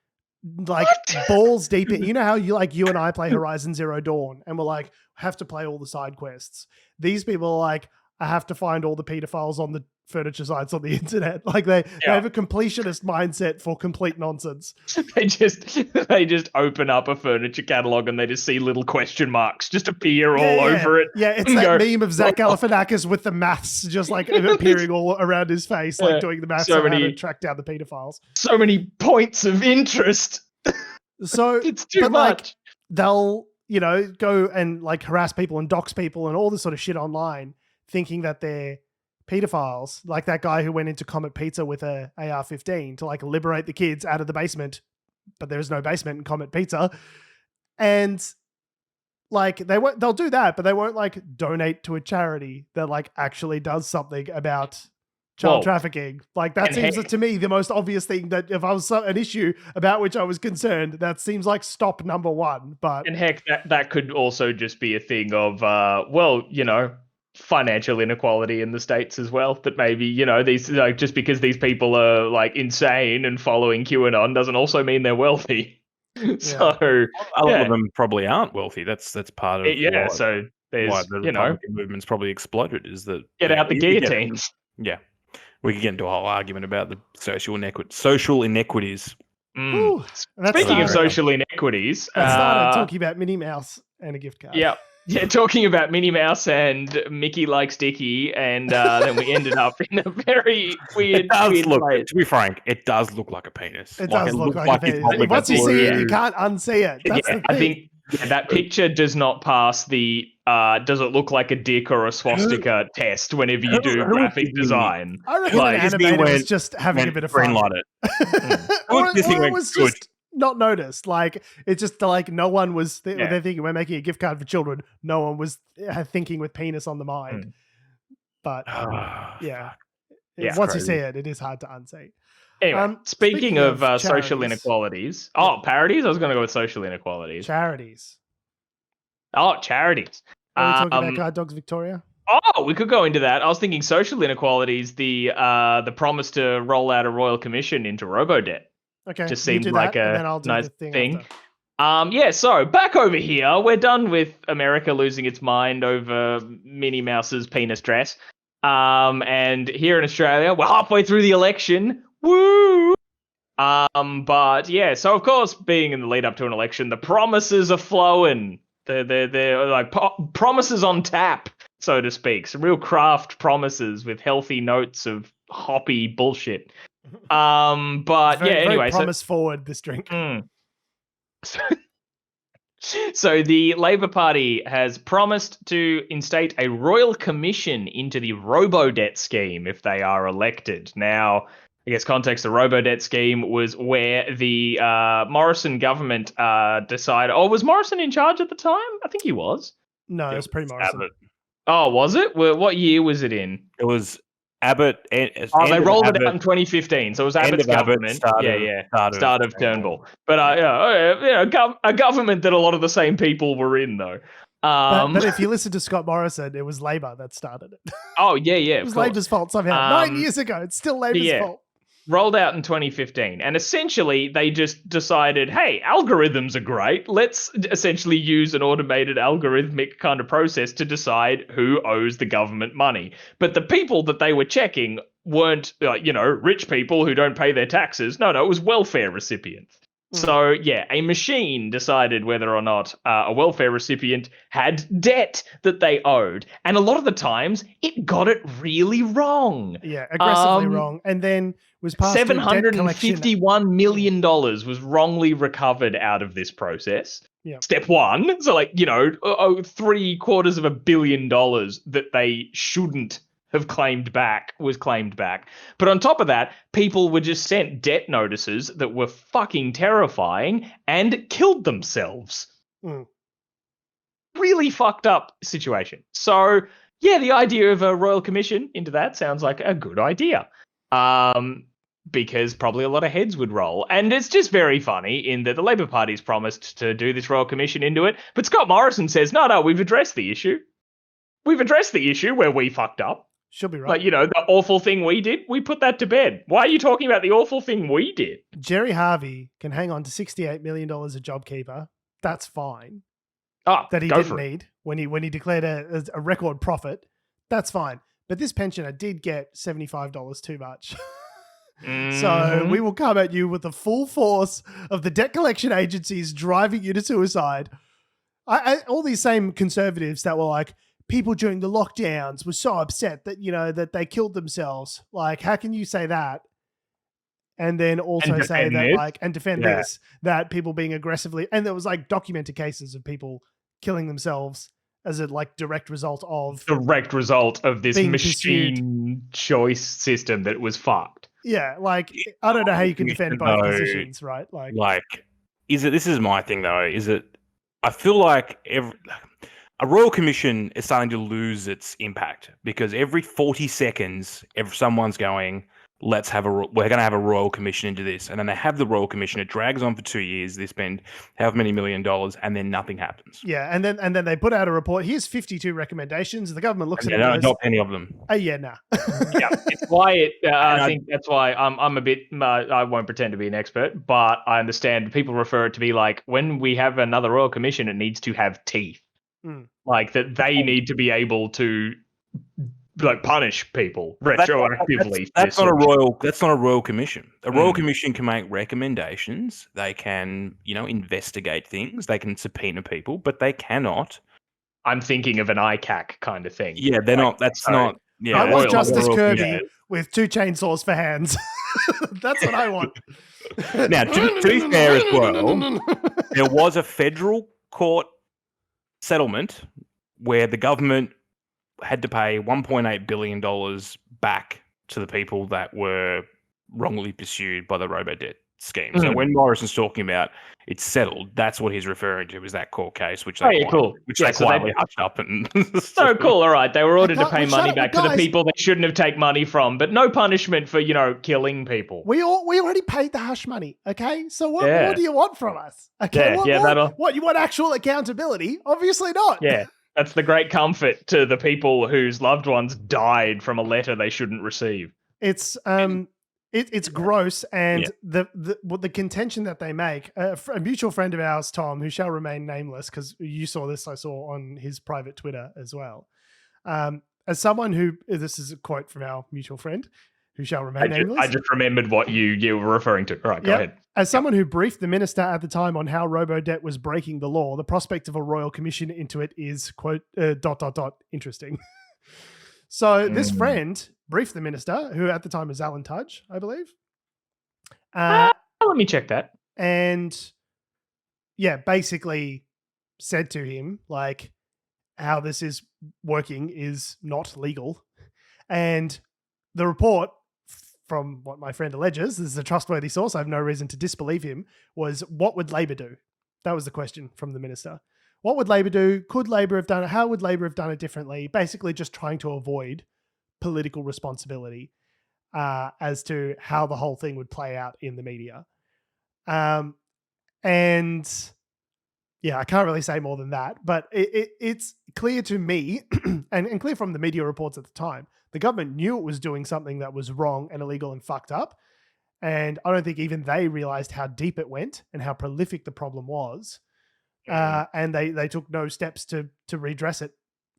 balls deep in. You know how you and I play Horizon Zero Dawn and we're like, have to play all the side quests. These people are like, I have to find all the pedophiles on the furniture sites on the internet. Like they have a completionist mindset for complete nonsense. They just open up a furniture catalog and they just see little question marks just appear all over it. Yeah, it's that meme of Zach Galifianakis with the maths just like appearing all around his face, like doing the maths on how to track down the pedophiles. So many points of interest. So it's too much. Like, they'll, go and like harass people and dox people and all this sort of shit online, thinking that they're pedophiles, like that guy who went into Comet Pizza with a AR-15 to like liberate the kids out of the basement, but there's no basement in Comet Pizza. And like they'll do that, but they won't like donate to a charity that like actually does something about child trafficking. Like that seems to me the most obvious thing, that if I was an issue about which I was concerned, that seems like stop number one. But and heck, that could also just be a thing of financial inequality in the States as well, that maybe these, like, just because these people are like insane and following QAnon doesn't also mean they're wealthy. So a lot of them probably aren't wealthy. That's part of it. So there's why the Republican movement's probably exploded, is that get out the guillotines. Yeah, we could get into a whole argument about the social inequities. Speaking of social inequities, let's start talking about Minnie Mouse and a gift card. Yeah, talking about Minnie Mouse and Mickey likes Dicky, and then we ended up in a very weird. To be frank, it does look like a penis. It does look like a penis. Once you see it, you can't unsee it. That's the thing. I think that picture does not pass the does it look like a dick or a swastika test whenever you do graphic design. I reckon an animator was just having a bit of fun. Greenlight it. or it was just not noticed. Like, it's just like no one was they're thinking we're making a gift card for children. No one was thinking with penis on the mind. But once you see it, it is hard to unsee. Anyway, speaking of social inequalities. Parodies? I was going to go with social inequalities. Charities. Charities. Are we talking about Guide Dogs Victoria? Oh, we could go into that. I was thinking social inequalities, the promise to roll out a royal commission into Robodebt. Okay, just seemed like a nice thing. After. So back over here, we're done with America losing its mind over Minnie Mouse's penis dress. And here in Australia, we're halfway through the election. Woo! But yeah, so of course, being in the lead up to an election, the promises are flowing. They're like promises on tap, so to speak. Some real craft promises with healthy notes of hoppy bullshit. But anyway, promise forward this drink. So the Labor Party has promised to instate a royal commission into the Robodebt scheme if they are elected. Now, I guess context, the Robodebt scheme was where the Morrison government decided... Oh, was Morrison in charge at the time? I think he was. No, it was pre-Morrison. Abbott. Oh, was it? What year was it in? It was Abbott. They rolled it out in 2015. So it was Abbott's government. Start of Turnbull. But a government that a lot of the same people were in, though. But if you listen to Scott Morrison, it was Labor that started it. Oh, yeah. It was Labor's fault somehow. 9 years ago, it's still Labor's fault. Rolled out in 2015. And essentially, they just decided, hey, algorithms are great. Let's essentially use an automated algorithmic kind of process to decide who owes the government money. But the people that they were checking weren't, rich people who don't pay their taxes. No, it was welfare recipients. So, a machine decided whether or not a welfare recipient had debt that they owed. And a lot of the times, it got it really wrong. Yeah, aggressively wrong. And then was passed $751 million was wrongly recovered out of this process. Yeah. Step one. So, $750 million that they shouldn't have claimed back was claimed back. But on top of that, people were just sent debt notices that were fucking terrifying and killed themselves. Really fucked up situation. So, the idea of a royal commission into that sounds like a good idea. Because probably a lot of heads would roll. And it's just very funny in that the Labor Party's promised to do this royal commission into it. But Scott Morrison says, no, we've addressed the issue. We've addressed the issue where we fucked up. She'll be right. The awful thing we did, we put that to bed. Why are you talking about the awful thing we did? Jerry Harvey can hang on to $68 million a JobKeeper. That's fine. That he didn't need when he declared a record profit. That's fine. But this pensioner did get $75 too much. So we will come at you with the full force of the debt collection agencies driving you to suicide. All these same conservatives that were like, people during the lockdowns were so upset that, that they killed themselves. Like, how can you say that? And then also say that, and defend this, that people being aggressively, and there was documented cases of people killing themselves as a like direct result of this being machine choice system that was fucked. Yeah, like I don't know how you can defend both No. positions, right? Like, this is my thing though, is it, I feel like a royal commission is starting to lose its impact because every 40 seconds, someone's going, we're going to have a royal commission into this. And then they have the royal commission. It drags on for 2 years. They spend however many $1 million and then nothing happens. Yeah. And then they put out a report. Here's 52 recommendations. The government looks at it. They don't adopt any of them. Yeah, nah. Yeah, it's why I think that's why I'm a bit. I won't pretend to be an expert, but I understand people refer it to be like when we have another royal commission, it needs to have teeth, like that they need to be able to like punish people retroactively. That's not a royal commission. A royal commission can make recommendations. They can, investigate things. They can subpoena people, but they cannot. I'm thinking of an ICAC kind of thing. Yeah, they're not. That's not. Yeah, I want Justice Kirby with 2 chainsaws for hands. That's what I want. Now, to be fair as well, there was a federal court settlement where the government had to pay $1.8 billion back to the people that were wrongly pursued by the Robodebt scheme. So when Morrison's talking about it's settled, that's what he's referring to, is that court case, which they quietly hushed up. And so cool. All right, they were ordered to pay money back to the people they shouldn't have taken money from, but no punishment for killing people. We already paid the hush money. Okay, so what more do you want from us? Okay, what you want actual accountability? Obviously not. Yeah. That's the great comfort to the people whose loved ones died from a letter they shouldn't receive. It's it's gross, and the contention that they make. A mutual friend of ours, Tom, who shall remain nameless, because you saw this, I saw on his private Twitter as well. As someone who, this is a quote from our mutual friend, who shall remain nameless. I just remembered what you were referring to. All right, go ahead. As someone who briefed the minister at the time on how Robodebt was breaking the law, the prospect of a royal commission into it is, quote, ... interesting. So this friend briefed the minister, who at the time was Alan Tudge, I believe. Let me check that. And basically said to him, like, how this is working is not legal. And the report, from what my friend alleges, this is a trustworthy source, I have no reason to disbelieve him, was what would Labor do? That was the question from the minister. What would Labor do? Could Labor have done it? How would Labor have done it differently? Basically just trying to avoid political responsibility as to how the whole thing would play out in the media. And I can't really say more than that, but it's clear to me and clear from the media reports at the time, the government knew it was doing something that was wrong and illegal and fucked up. And I don't think even they realized how deep it went and how prolific the problem was. And they took no steps to redress it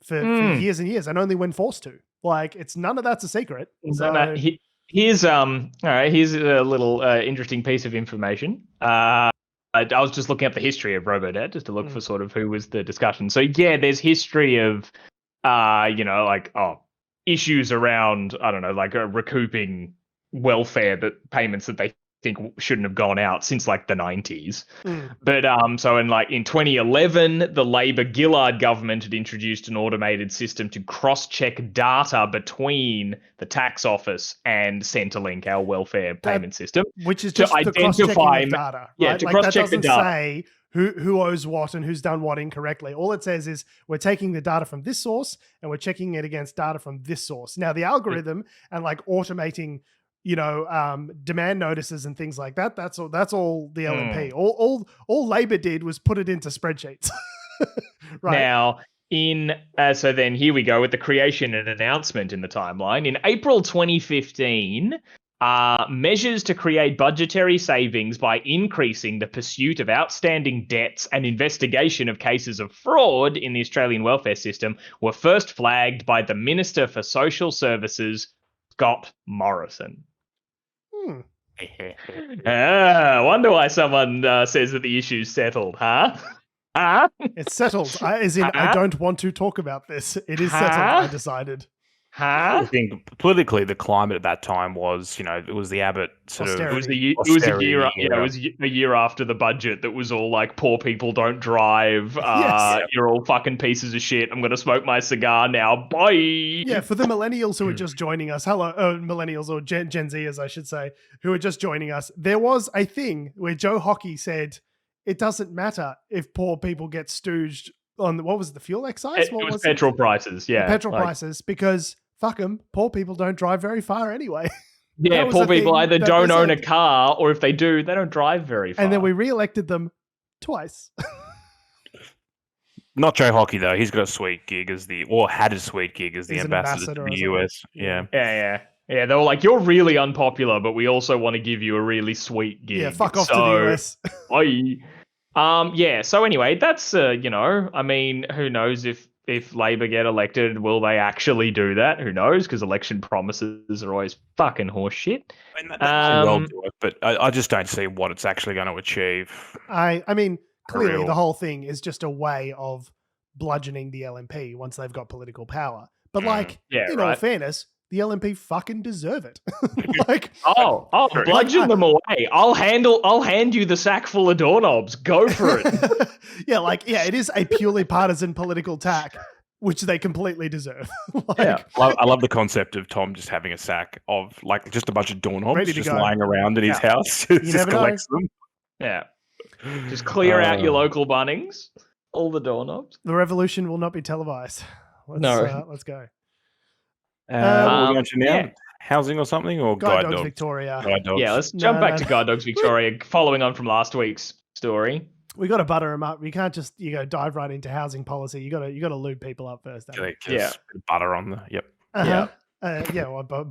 for years and years, and only when forced to. Like, it's none of that's a secret. So here's all right. Here's a little interesting piece of information. I was just looking up the history of Robodebt just to look for sort of who was the discussion. So there's history of issues around, I don't know, like recouping welfare payments that they think shouldn't have gone out since like the 90s. But so in 2011, the Labor Gillard government had introduced an automated system to cross-check data between the tax office and Centrelink, our welfare payment system, which is just to identify data. Right? To cross-check the data. Say who owes what and who's done what incorrectly. All it says is we're taking the data from this source and we're checking it against data from this source. Now the algorithm and like automating demand notices and things like that, that's all the LNP. All Labor did was put it into spreadsheets. Right. Now so then here we go with the creation and announcement in the timeline. In April 2015, measures to create budgetary savings by increasing the pursuit of outstanding debts and investigation of cases of fraud in the Australian welfare system were first flagged by the Minister for Social Services, Scott Morrison. Wonder why someone says that the issue's settled, huh? It's settled. I don't want to talk about this. It is settled, I decided. I think politically, the climate at that time was, it was the Abbott sort Austerity. It was a of year. It was a austerity year. Yeah, era. it was a year after the budget that was all like, "Poor people don't drive. Yes. You're all fucking pieces of shit. I'm gonna smoke my cigar now. Bye." Yeah, for the millennials who are just joining us, hello, millennials or Gen Zers, I should say, who are just joining us, there was a thing where Joe Hockey said, it doesn't matter if poor people get stooged on, what was it, the fuel excise? It was petrol prices. Yeah, Petrol prices, because fuck them, poor people don't drive very far anyway. Yeah, was poor a thing people either that don't they own a said. car, or if they do, they don't drive very far. And then we re-elected them twice. Not Joe Hockey though. He's got a sweet gig had a sweet gig as the He's an ambassador to ambassador the or something. US. Yeah. Yeah. They were like, "You're really unpopular, but we also want to give you a really sweet gig." Yeah, fuck off to the US. Yeah. So anyway, that's I mean, who knows if Labor get elected, will they actually do that? Who knows? Because election promises are always fucking horseshit. I mean, that may well do it, but I just don't see what it's actually going to achieve. I mean, clearly real. the whole thing is just a way of bludgeoning the LNP once they've got political power. But in all fairness, the LNP fucking deserve it. I'll bludgeon them away. I'll hand you the sack full of doorknobs. Go for it. It is a purely partisan political tack, which they completely deserve. I love the concept of Tom just having a sack of just a bunch of doorknobs just lying around in his house. Just collects them. Yeah. Just clear out your local Bunnings. All the doorknobs. The revolution will not be televised. Let's go. What are we going to now? Housing or something? Or Guide Dogs Victoria. Guide Dogs. Yeah, let's jump back to Guide Dogs Victoria, following on from last week's story. We got to butter them up. We can't just dive right into housing policy. You got to lube people up first. Butter on the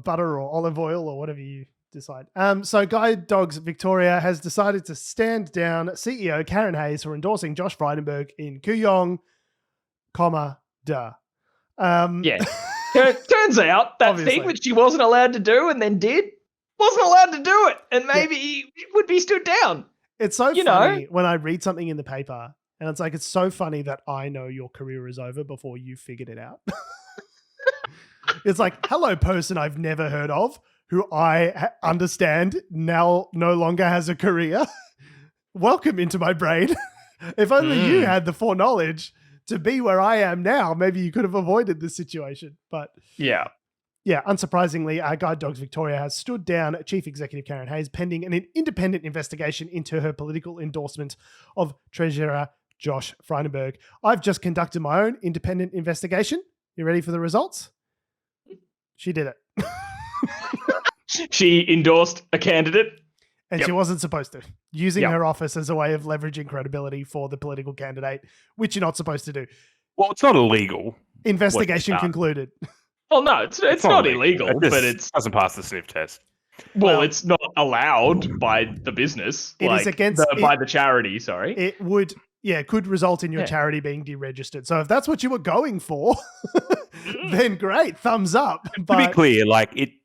butter or olive oil or whatever you decide. So Guide Dogs Victoria has decided to stand down CEO Karen Hayes for endorsing Josh Frydenberg in Kooyong, Turns out that thing which she wasn't allowed to do and then wasn't allowed to do it, and maybe it would be stood down. It's so funny when I read something in the paper, and it's so funny that I know your career is over before you figured it out. It's like, hello, person I've never heard of, who I understand now no longer has a career. Welcome into my brain. If only you had the foreknowledge to be where I am now, maybe you could have avoided this situation. But yeah, unsurprisingly, Guide Dogs Victoria has stood down Chief Executive Karen Hayes pending an independent investigation into her political endorsement of Treasurer Josh Frydenberg. I've just conducted my own independent investigation. You ready for the results? She did it. She endorsed a candidate. And she wasn't supposed to. Using her office as a way of leveraging credibility for the political candidate, which you're not supposed to do. Well, it's not illegal. Investigation concluded. Well, no, it's not illegal, but it doesn't pass the sniff test. Well, it's not allowed by the business. It is against by the charity. Sorry, it would. Yeah, it could result in your charity being deregistered. So if that's what you were going for, then great, thumbs up. But to be clear,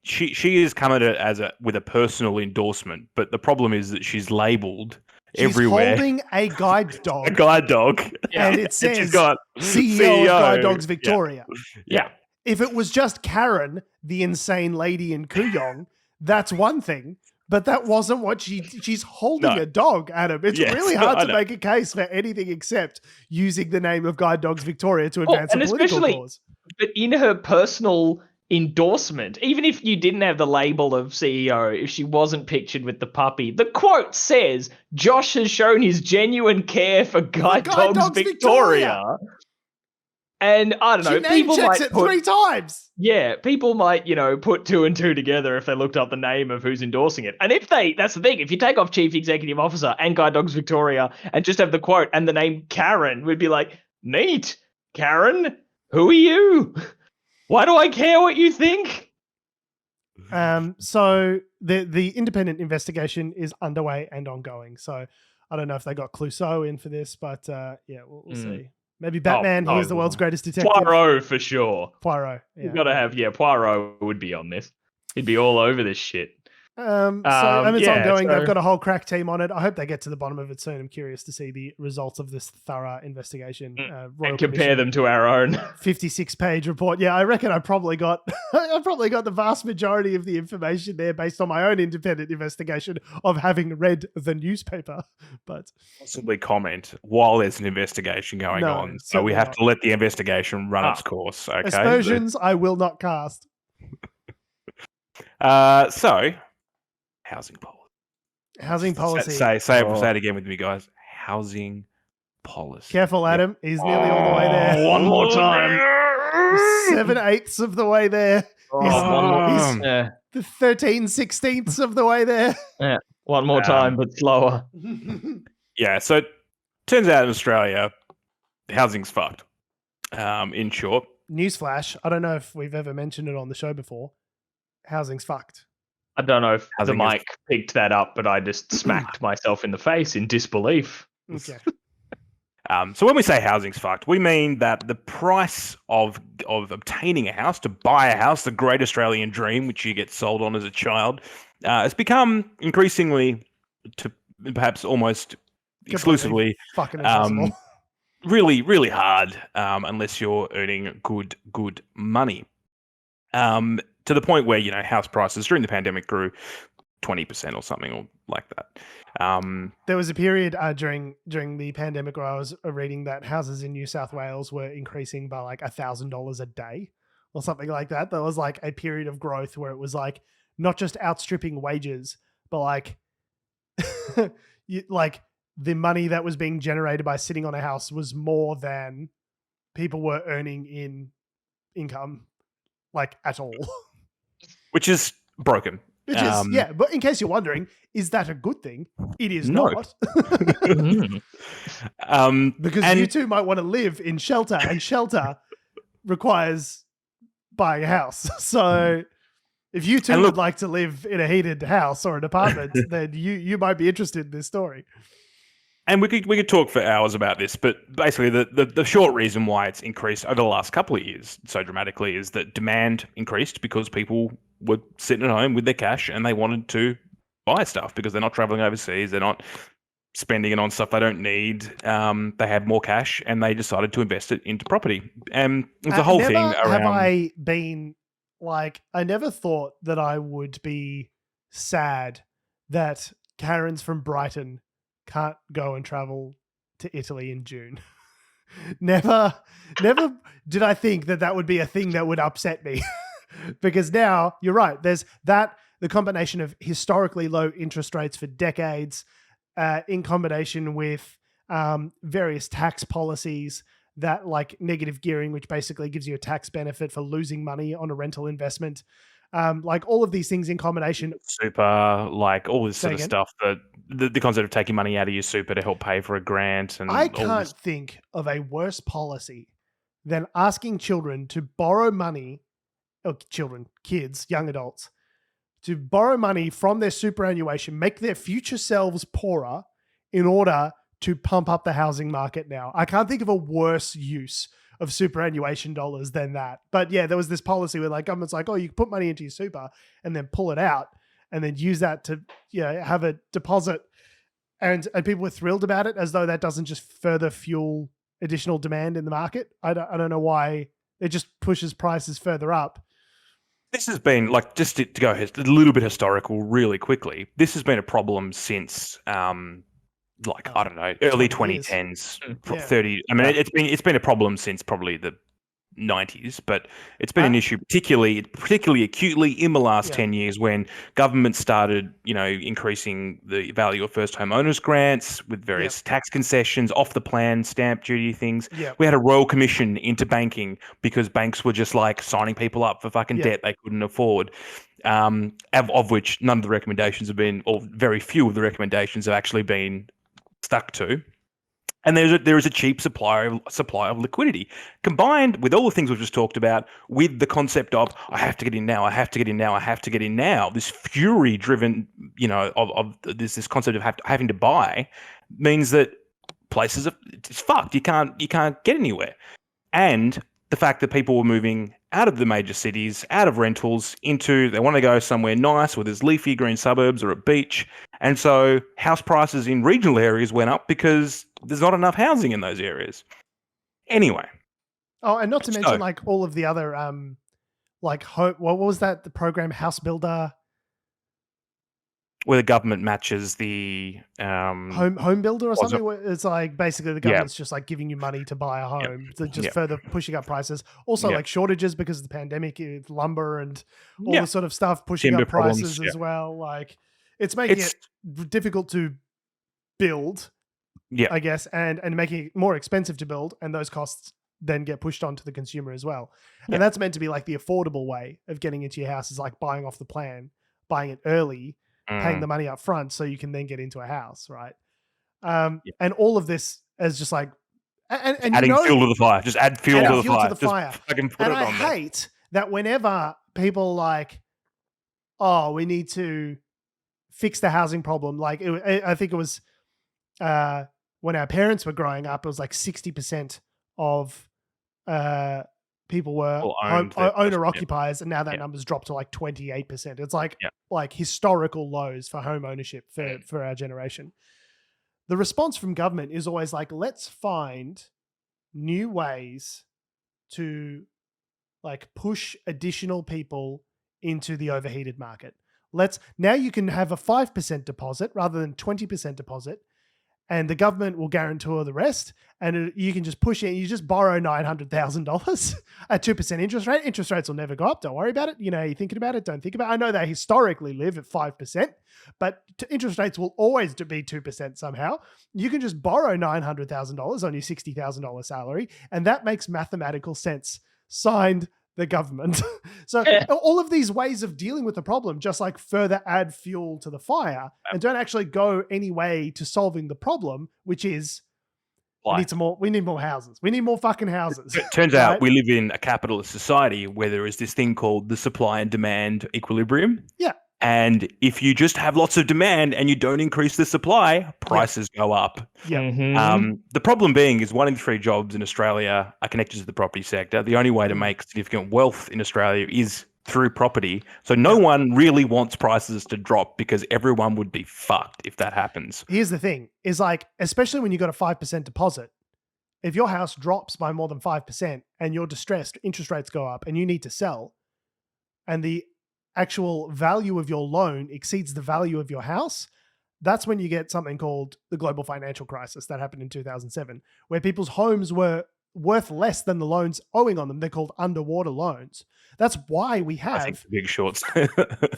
she is coming at it with a personal endorsement, but the problem is that she's labelled everywhere. She's holding a guide dog. A guide dog. And it says she's got CEO of Guide Dogs Victoria. Yeah. If it was just Karen, the insane lady in Kooyong, that's one thing. But that wasn't what she's holding a dog, Adam. It's really hard to make a case for anything except using the name of Guide Dogs Victoria to advance a political cause. But in her personal endorsement, even if you didn't have the label of CEO, if she wasn't pictured with the puppy, the quote says, Josh has shown his genuine care for Guide Dogs Victoria. And I don't know, people might it 3 times. Yeah, people might, put 2 and 2 together if they looked up the name of who's endorsing it. And that's the thing, if you take off Chief Executive Officer and Guide Dogs Victoria and just have the quote and the name Karen, we'd be like, neat, Karen, who are you? Why do I care what you think? So the independent investigation is underway and ongoing. So I don't know if they got Clouseau in for this, but we'll see. Maybe Batman, he is the world's greatest detective. Poirot for sure. Poirot. Yeah. You've got to have, Poirot would be on this. He'd be all over this shit. It's ongoing. so- They've got a whole crack team on it. I hope they get to the bottom of it soon. I'm curious to see the results of this thorough investigation. Royal and compare Commission, them to our own. 56-page report. Yeah, I reckon I probably got the vast majority of the information there based on my own independent investigation of having read the newspaper. But Possibly comment while there's an investigation going No, on. So we certainly have not. to let the investigation run its course. Okay. aspersions I will not cast. So housing policy. Housing policy. Say it again with me, guys. Housing policy. Careful, Adam. He's nearly all the way there. One more time. 7/8 of the way there. One more. he's- Yeah. The 13/16 of the way there. One more time, but slower. Yeah. So it turns out in Australia, housing's fucked. In short. Newsflash. I don't know if we've ever mentioned it on the show before. Housing's fucked. I don't know if Housing the is- mic picked that up, but I just smacked myself in the face in disbelief. Okay. So when we say housing's fucked, we mean that the price of obtaining a house, to buy a house, the great Australian dream, which you get sold on as a child, has become increasingly, to perhaps almost exclusively, Fucking impossible. really, really hard unless you're earning good money. To the point where, house prices during the pandemic grew 20% or something or like that. There was a period during the pandemic where I was reading that houses in New South Wales were increasing by like $1,000 a day or something like that. There was like a period of growth where it was like not just outstripping wages, but like like the money that was being generated by sitting on a house was more than people were earning in income, like at all. Which is broken. Which is, but in case you're wondering, is that a good thing? It is No. not. Because you two might want to live in shelter, and shelter requires buying a house. So if you two would like to live in a heated house or an apartment, then you might be interested in this story. And we could talk for hours about this, but basically the short reason why it's increased over the last couple of years so dramatically is that demand increased because people were sitting at home with their cash and they wanted to buy stuff because they're not traveling overseas, they're not spending it on stuff they don't need. They had more cash and they decided to invest it into property. And it's a whole thing around. Have I been like, I never thought that I would be sad that Karens from Brighton can't go and travel to Italy in June. Never did I think that would be a thing that would upset me. Because now you're right. There's the combination of historically low interest rates for decades, in combination with various tax policies that like negative gearing, which basically gives you a tax benefit for losing money on a rental investment. Like all of these things in combination. Super, like all this sort of stuff, that the concept of taking money out of your super to help pay for a grant. And I can't think of a worse policy than asking children to borrow money, or kids, young adults, to borrow money from their superannuation, make their future selves poorer in order to pump up the housing market now. I can't think of a worse use of superannuation dollars than that. But yeah, there was this policy where like government's like, oh, you can put money into your super and then pull it out and then use that to have a deposit. And people were thrilled about it, as though that doesn't just further fuel additional demand in the market. I don't know why it just pushes prices further up. This has been like, just to go a little bit historical really quickly. This has been a problem since I don't know, early 2010s, 30. I mean, it's been a problem since probably the 90s, but it's been an issue particularly acutely in the last 10 years when government started, increasing the value of first home owners grants with various tax concessions, off the plan stamp duty things. We had a royal commission into banking because banks were just like signing people up for fucking debt they couldn't afford. Of which none of the recommendations have been, or very few of the recommendations have actually been stuck to. And there is a cheap supply of liquidity, combined with all the things we've just talked about, with the concept of I have to get in now, I have to get in now, I have to get in now. This fury-driven, of this concept of having to buy, means that places it's fucked. You can't get anywhere. And the fact that people were moving out of the major cities, out of rentals, they want to go somewhere nice where there's leafy green suburbs or a beach. And so house prices in regional areas went up because there's not enough housing in those areas. Anyway. Oh, and not to mention like all of the other like what was that, the program House Builder, where the government matches the home builder or something. Where it's like basically the government's just like giving you money to buy a home, just further pushing up prices. Also, like shortages because of the pandemic, lumber and all this sort of stuff pushing timber up prices as well. Like it's making it difficult to build, I guess, and making it more expensive to build, and those costs then get pushed onto the consumer as well. And that's meant to be like the affordable way of getting into your house, is like buying off the plan, buying it early, paying the money up front so you can then get into a house, right? And all of this is just like and adding fuel to the fire. Just add fuel to the fire. Just fucking put it on there. I hate that whenever people like, oh, we need to fix the housing problem. Like I think it was when our parents were growing up, it was like 60% of people were owner occupiers, and now that number's dropped to like 28%. It's like historical lows for home ownership for our generation. The response from government is always like, let's find new ways to like push additional people into the overheated market. Now you can have a 5% deposit rather than 20% deposit, and the government will guarantee the rest, and you can just push it. You just borrow $900,000 at 2% interest rate. Interest rates will never go up. Don't worry about it. You know, you're thinking about it. Don't think about it. I know they historically live at 5%, but interest rates will always be 2% somehow. You can just borrow $900,000 on your $60,000 salary, and that makes mathematical sense. Signed, the government. So all of these ways of dealing with the problem just like further add fuel to the fire and don't actually go any way to solving the problem, which is we need more houses. We need more fucking houses. It turns out we live in a capitalist society where there is this thing called the supply and demand equilibrium. Yeah. And if you just have lots of demand and you don't increase the supply, prices go up. Yeah. Mm-hmm. The problem being is 1 in 3 jobs in Australia are connected to the property sector. The only way to make significant wealth in Australia is through property. So no one really wants prices to drop because everyone would be fucked if that happens. Here's the thing, is like, especially when you got a 5% deposit, if your house drops by more than 5% and you're distressed, interest rates go up and you need to sell, and the actual value of your loan exceeds the value of your house, that's when you get something called the global financial crisis that happened in 2007, where people's homes were worth less than the loans owing on them. They're called underwater loans. That's why we have Big Shorts.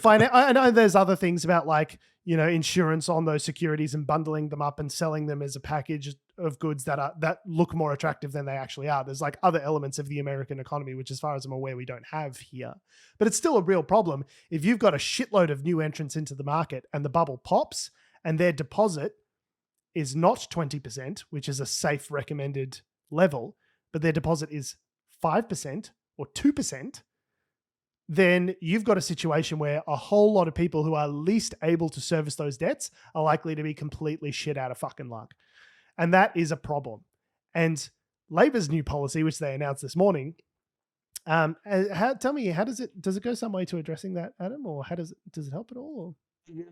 I know there's other things about like, you know, insurance on those securities and bundling them up and selling them as a package of goods that look more attractive than they actually are. There's like other elements of the American economy, which as far as I'm aware, we don't have here. But it's still a real problem. If you've got a shitload of new entrants into the market and the bubble pops and their deposit is not 20%, which is a safe recommended level, but their deposit is 5% or 2%, then you've got a situation where a whole lot of people who are least able to service those debts are likely to be completely shit out of fucking luck. And that is a problem. And Labor's new policy, which they announced this morning, tell me, how does it go some way to addressing that, Adam? Or does it help at all? No,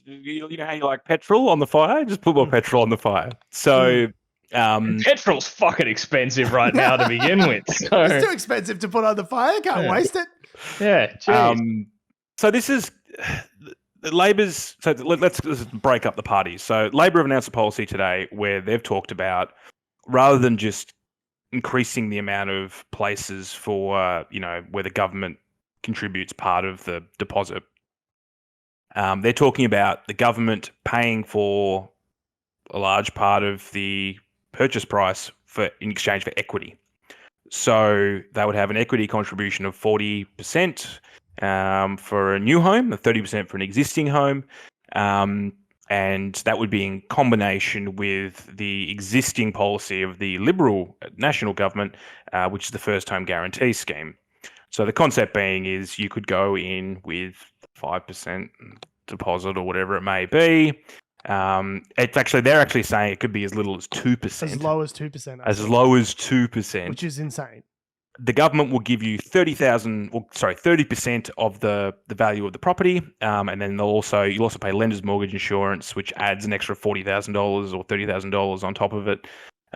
you know how you like petrol on the fire? Just put more petrol on the fire. So... petrol's fucking expensive right now to begin with. So. It's too expensive to put on the fire. Can't waste it. Yeah. So this is Labor's. So let's break up the parties. So Labor have announced a policy today where they've talked about, rather than just increasing the amount of places for where the government contributes part of the deposit, they're talking about the government paying for a large part of the purchase price in exchange for equity. So they would have an equity contribution of 40% for a new home, 30% for an existing home, and that would be in combination with the existing policy of the Liberal national government, which is the First Home Guarantee Scheme. So the concept being is you could go in with 5% deposit or whatever it may be. They're actually saying it could be as little as 2%. As low as 2%. As low as 2%. Which is insane. the government will give you 30% of the value of the property, and then you'll also pay lender's mortgage insurance, which adds an extra $40,000 or $30,000 on top of it.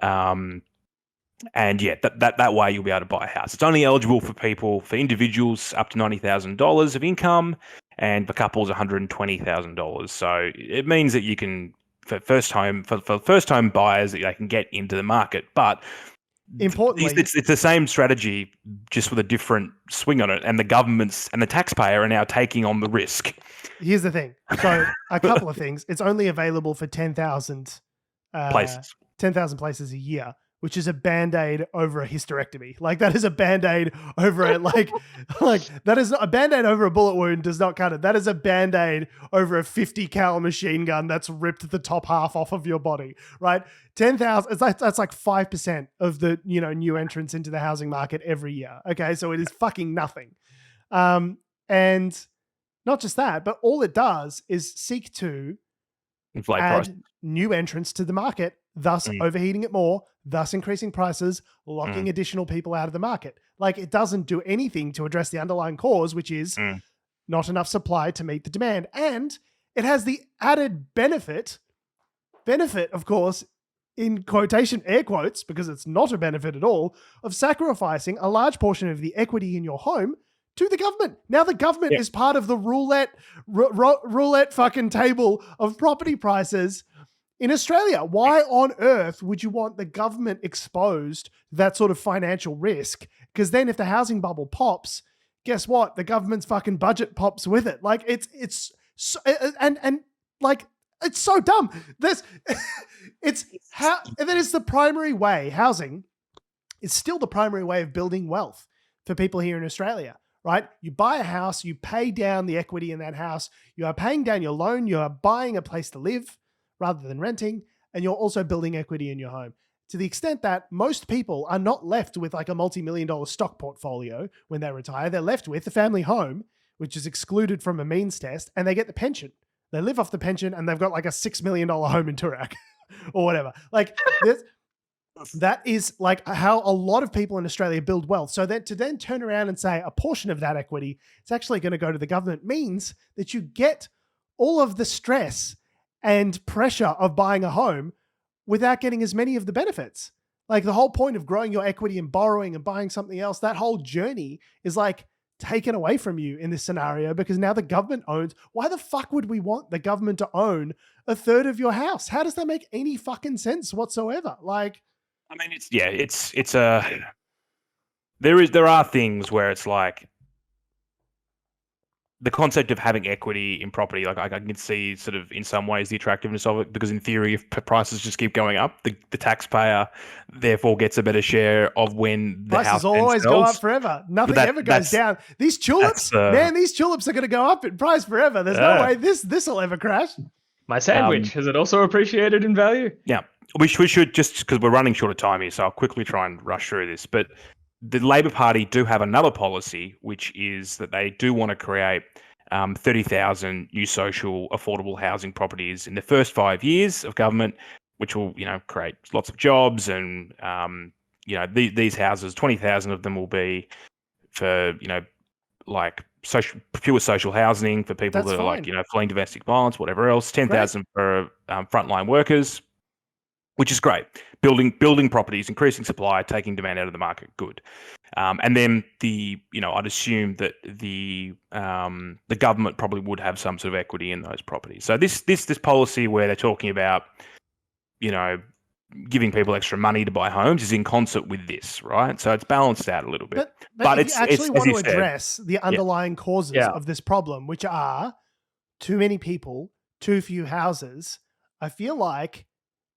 And yeah, that way you'll be able to buy a house. It's only eligible for individuals up to $90,000 of income, and for couples $120,000. So it means that you can for first home buyers that they can get into the market, but importantly, it's the same strategy, just with a different swing on it, and the governments and the taxpayer are now taking on the risk. Here's the thing. So a couple of things. It's only available for 10,000 places. 10,000 places a year, which is a Band-Aid over a hysterectomy. Like that is a Band-Aid over it. Like that is a Band-Aid over a bullet wound does not cut it. That is a Band-Aid over a 50 cal machine gun that's ripped the top half off of your body, right? 10,000, that's like 5% of the, new entrants into the housing market every year. Okay. So it is fucking nothing. And not just that, but all it does is seek to inflate add price. New entrants to the market, thus overheating it more, thus increasing prices, locking additional people out of the market. Like it doesn't do anything to address the underlying cause, which is not enough supply to meet the demand. And it has the added benefit, of course, in quotation, air quotes, because it's not a benefit at all, of sacrificing a large portion of the equity in your home to the government. Now the government is part of the roulette fucking table of property prices in Australia. Why on earth would you want the government exposed to that sort of financial risk? Because then if the housing bubble pops, guess what? The government's fucking budget pops with it. Like it's so, and like it's so dumb. That is the primary way. Housing is still the primary way of building wealth for people here in Australia, right? You buy a house, you pay down the equity in that house, you are paying down your loan, you are buying a place to live rather than renting, and you're also building equity in your home. To the extent that most people are not left with like a multi-million-dollar stock portfolio when they retire, they're left with the family home, which is excluded from a means test, and they get the pension. They live off the pension, and they've got like a $6 million home in Toorak or whatever. Like that is like how a lot of people in Australia build wealth. So that to then turn around and say a portion of that equity is actually going to go to the government means that you get all of the stress and pressure of buying a home without getting as many of the benefits. Like the whole point of growing your equity and borrowing and buying something else, that whole journey is like taken away from you in this scenario because now the government owns. Why the fuck would we want the government to own a third of your house? How does that make any fucking sense whatsoever? Like, I mean, there are things where it's like the concept of having equity in property, like I can see sort of in some ways the attractiveness of it, because in theory, if prices just keep going up, the taxpayer therefore gets a better share of when the prices house always sells. go up forever. Nothing ever goes down. These tulips, man, these tulips are going to go up in price forever. There's no way this will ever crash. My sandwich, has it also appreciated in value? Yeah. We should, just because we're running short of time here, so I'll quickly try and rush through this. But the Labor Party do have another policy, which is that they do want to create 30,000 new social affordable housing properties in the first 5 years of government, which will, create lots of jobs. And, these houses, 20,000 of them will be for, like pure social housing for people that are like, fleeing domestic violence, whatever else. 10,000 for frontline workers, which is great. Building properties, increasing supply, taking demand out of the market, good. And then I'd assume that the government probably would have some sort of equity in those properties. So this policy where they're talking about, giving people extra money to buy homes is in concert with this, right? So it's balanced out a little bit. But if you actually want to address the underlying causes of this problem, which are too many people, too few houses, I feel like,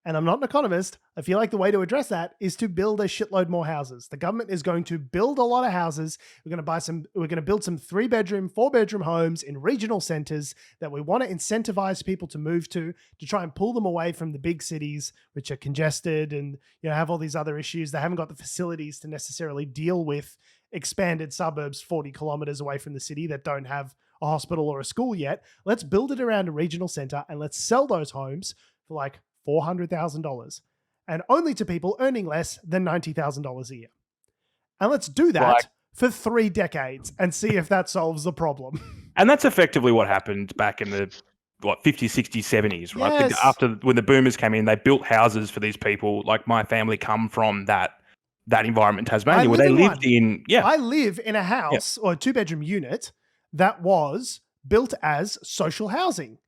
and I'm not an economist, I feel like the way to address that is to build a shitload more houses. The government is going to build a lot of houses. We're going to build some 3-bedroom, 4-bedroom homes in regional centers that we want to incentivize people to move to try and pull them away from the big cities, which are congested and, have all these other issues. They haven't got the facilities to necessarily deal with expanded suburbs 40 kilometers away from the city that don't have a hospital or a school yet. Let's build it around a regional center and let's sell those homes for like $400,000 and only to people earning less than $90,000 a year. And let's do that Like- for 3 decades and see if that solves the problem. And that's effectively what happened back in the 50s, 60s, 70s, right? Yes. After when the boomers came in, they built houses for these people. Like my family come from that environment in Tasmania where they lived in. Yeah. I live in a house or a 2-bedroom unit that was built as social housing,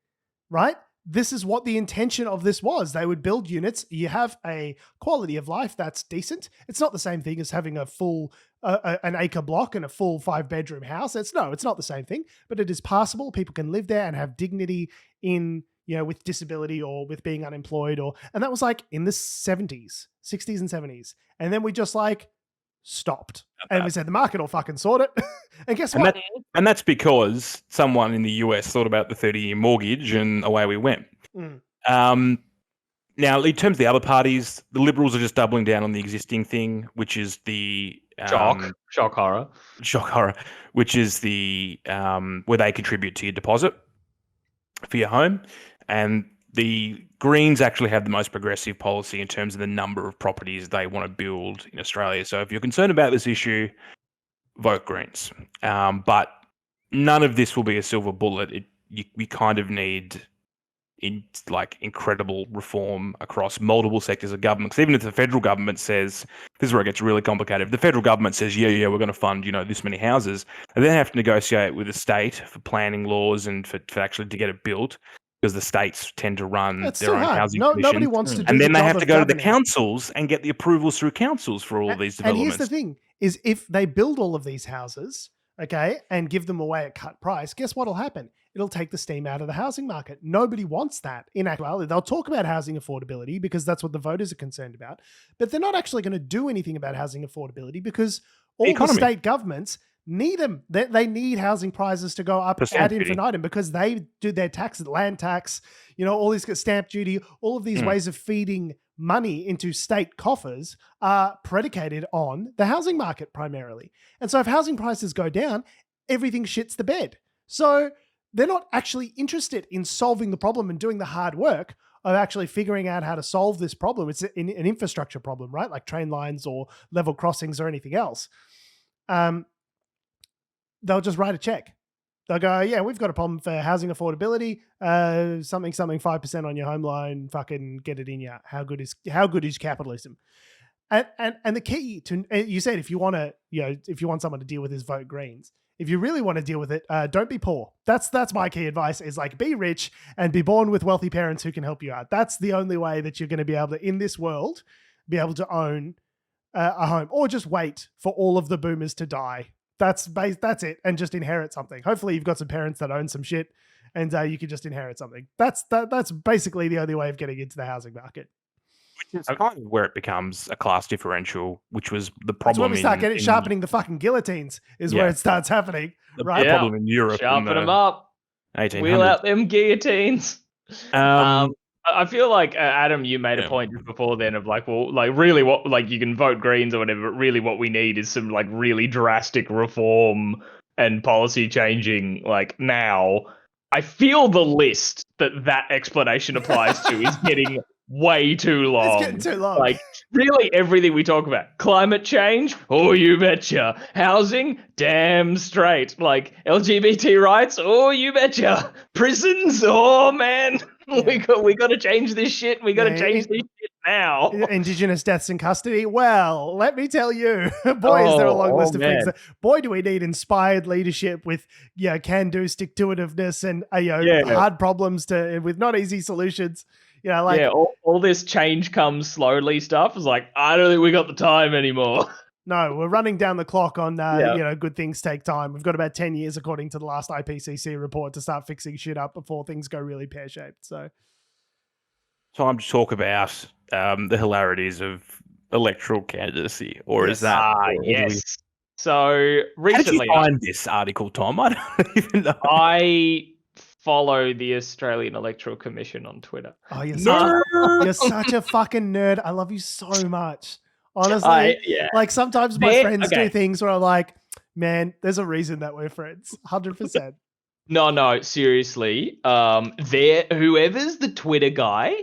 right? This is what the intention of this was. They would build units. You have a quality of life that's decent. It's not the same thing as having a full an acre block and a full 5-bedroom house. It's not the same thing, but it is passable. People can live there and have dignity in, with disability or with being unemployed and that was like in the 70s, 60s and 70s. And then we just like stopped and we said the market will fucking sort it. And guess what? And that's because someone in the US thought about the 30-year mortgage and away we went. Now, in terms of the other parties, the Liberals are just doubling down on the existing thing, which is the shock horror, which is the where they contribute to your deposit for your home. And the Greens actually have the most progressive policy in terms of the number of properties they want to build in Australia. So if you're concerned about this issue, vote Greens. But none of this will be a silver bullet. We kind of need incredible reform across multiple sectors of government. Because even if the federal government says, this is where it gets really complicated. If the federal government says, yeah, we're going to fund, this many houses, and then have to negotiate with the state for planning laws and for actually to get it built, because the states tend to run their own housing commissions. Nobody wants to do and then the they job have to of go to the governing. councils and get the approvals through councils for all of these developments. And here's the thing, is if they build all of these houses, okay, and give them away at cut price, guess what'll happen? It'll take the steam out of the housing market. Nobody wants that. In actuality, they'll talk about housing affordability because that's what the voters are concerned about. But they're not actually going to do anything about housing affordability because all the state governments need them. They need housing prices to go up ad infinitum because they do their taxes, land tax, all these stamp duty, all of these ways of feeding money into state coffers are predicated on the housing market primarily. And so if housing prices go down, everything shits the bed. So they're not actually interested in solving the problem and doing the hard work of actually figuring out how to solve this problem. It's an infrastructure problem, right? Like train lines or level crossings or anything else. They'll just write a check. They'll go, yeah, we've got a problem for housing affordability. Something 5% on your home loan. Fucking get it in ya. How good is capitalism? And the key to, you said if you want someone to deal with this, vote Greens. If you really want to deal with it, don't be poor. That's my key advice is be rich and be born with wealthy parents who can help you out. That's the only way that you're going to be able to, in this world, be able to own a home, or just wait for all of the boomers to die. That's it, and just inherit something. Hopefully you've got some parents that own some shit and you can just inherit something. That's basically the only way of getting into the housing market. Which is kind of where it becomes a class differential, which was the problem. That's when we start sharpening the fucking guillotines where it starts happening. Right? The problem in Europe. Sharpen them up. 1800s. Wheel out them guillotines. I feel like Adam, you made a point just before then of really what you can vote Greens or whatever, but really what we need is some really drastic reform and policy changing now. I feel the list that explanation applies to is getting way too long. It's getting too long. Really everything we talk about. Climate change? Oh, you betcha. Housing? Damn straight. LGBT rights? Oh, you betcha. Prisons? Oh, man. Yeah. We got to change this shit. We got to change this shit now. Indigenous deaths in custody? Well, let me tell you. Boy, is there a long list of things. Boy, do we need inspired leadership with can-do stick-to-itiveness and hard problems with not easy solutions. All this change comes slowly stuff is I don't think we got the time anymore. No, we're running down the clock on, good things take time. We've got about 10 years, according to the last IPCC report, to start fixing shit up before things go really pear-shaped. So time to talk about the hilarities of electoral candidacy, or is that? Yes. So recently, How did you find this article, Tom? I don't even know. I follow the Australian Electoral Commission on Twitter. Oh, you're such a fucking nerd. I love you so much. Honestly, sometimes my friends do things where I'm like, man, there's a reason that we're friends. 100%. No, seriously. Whoever's the Twitter guy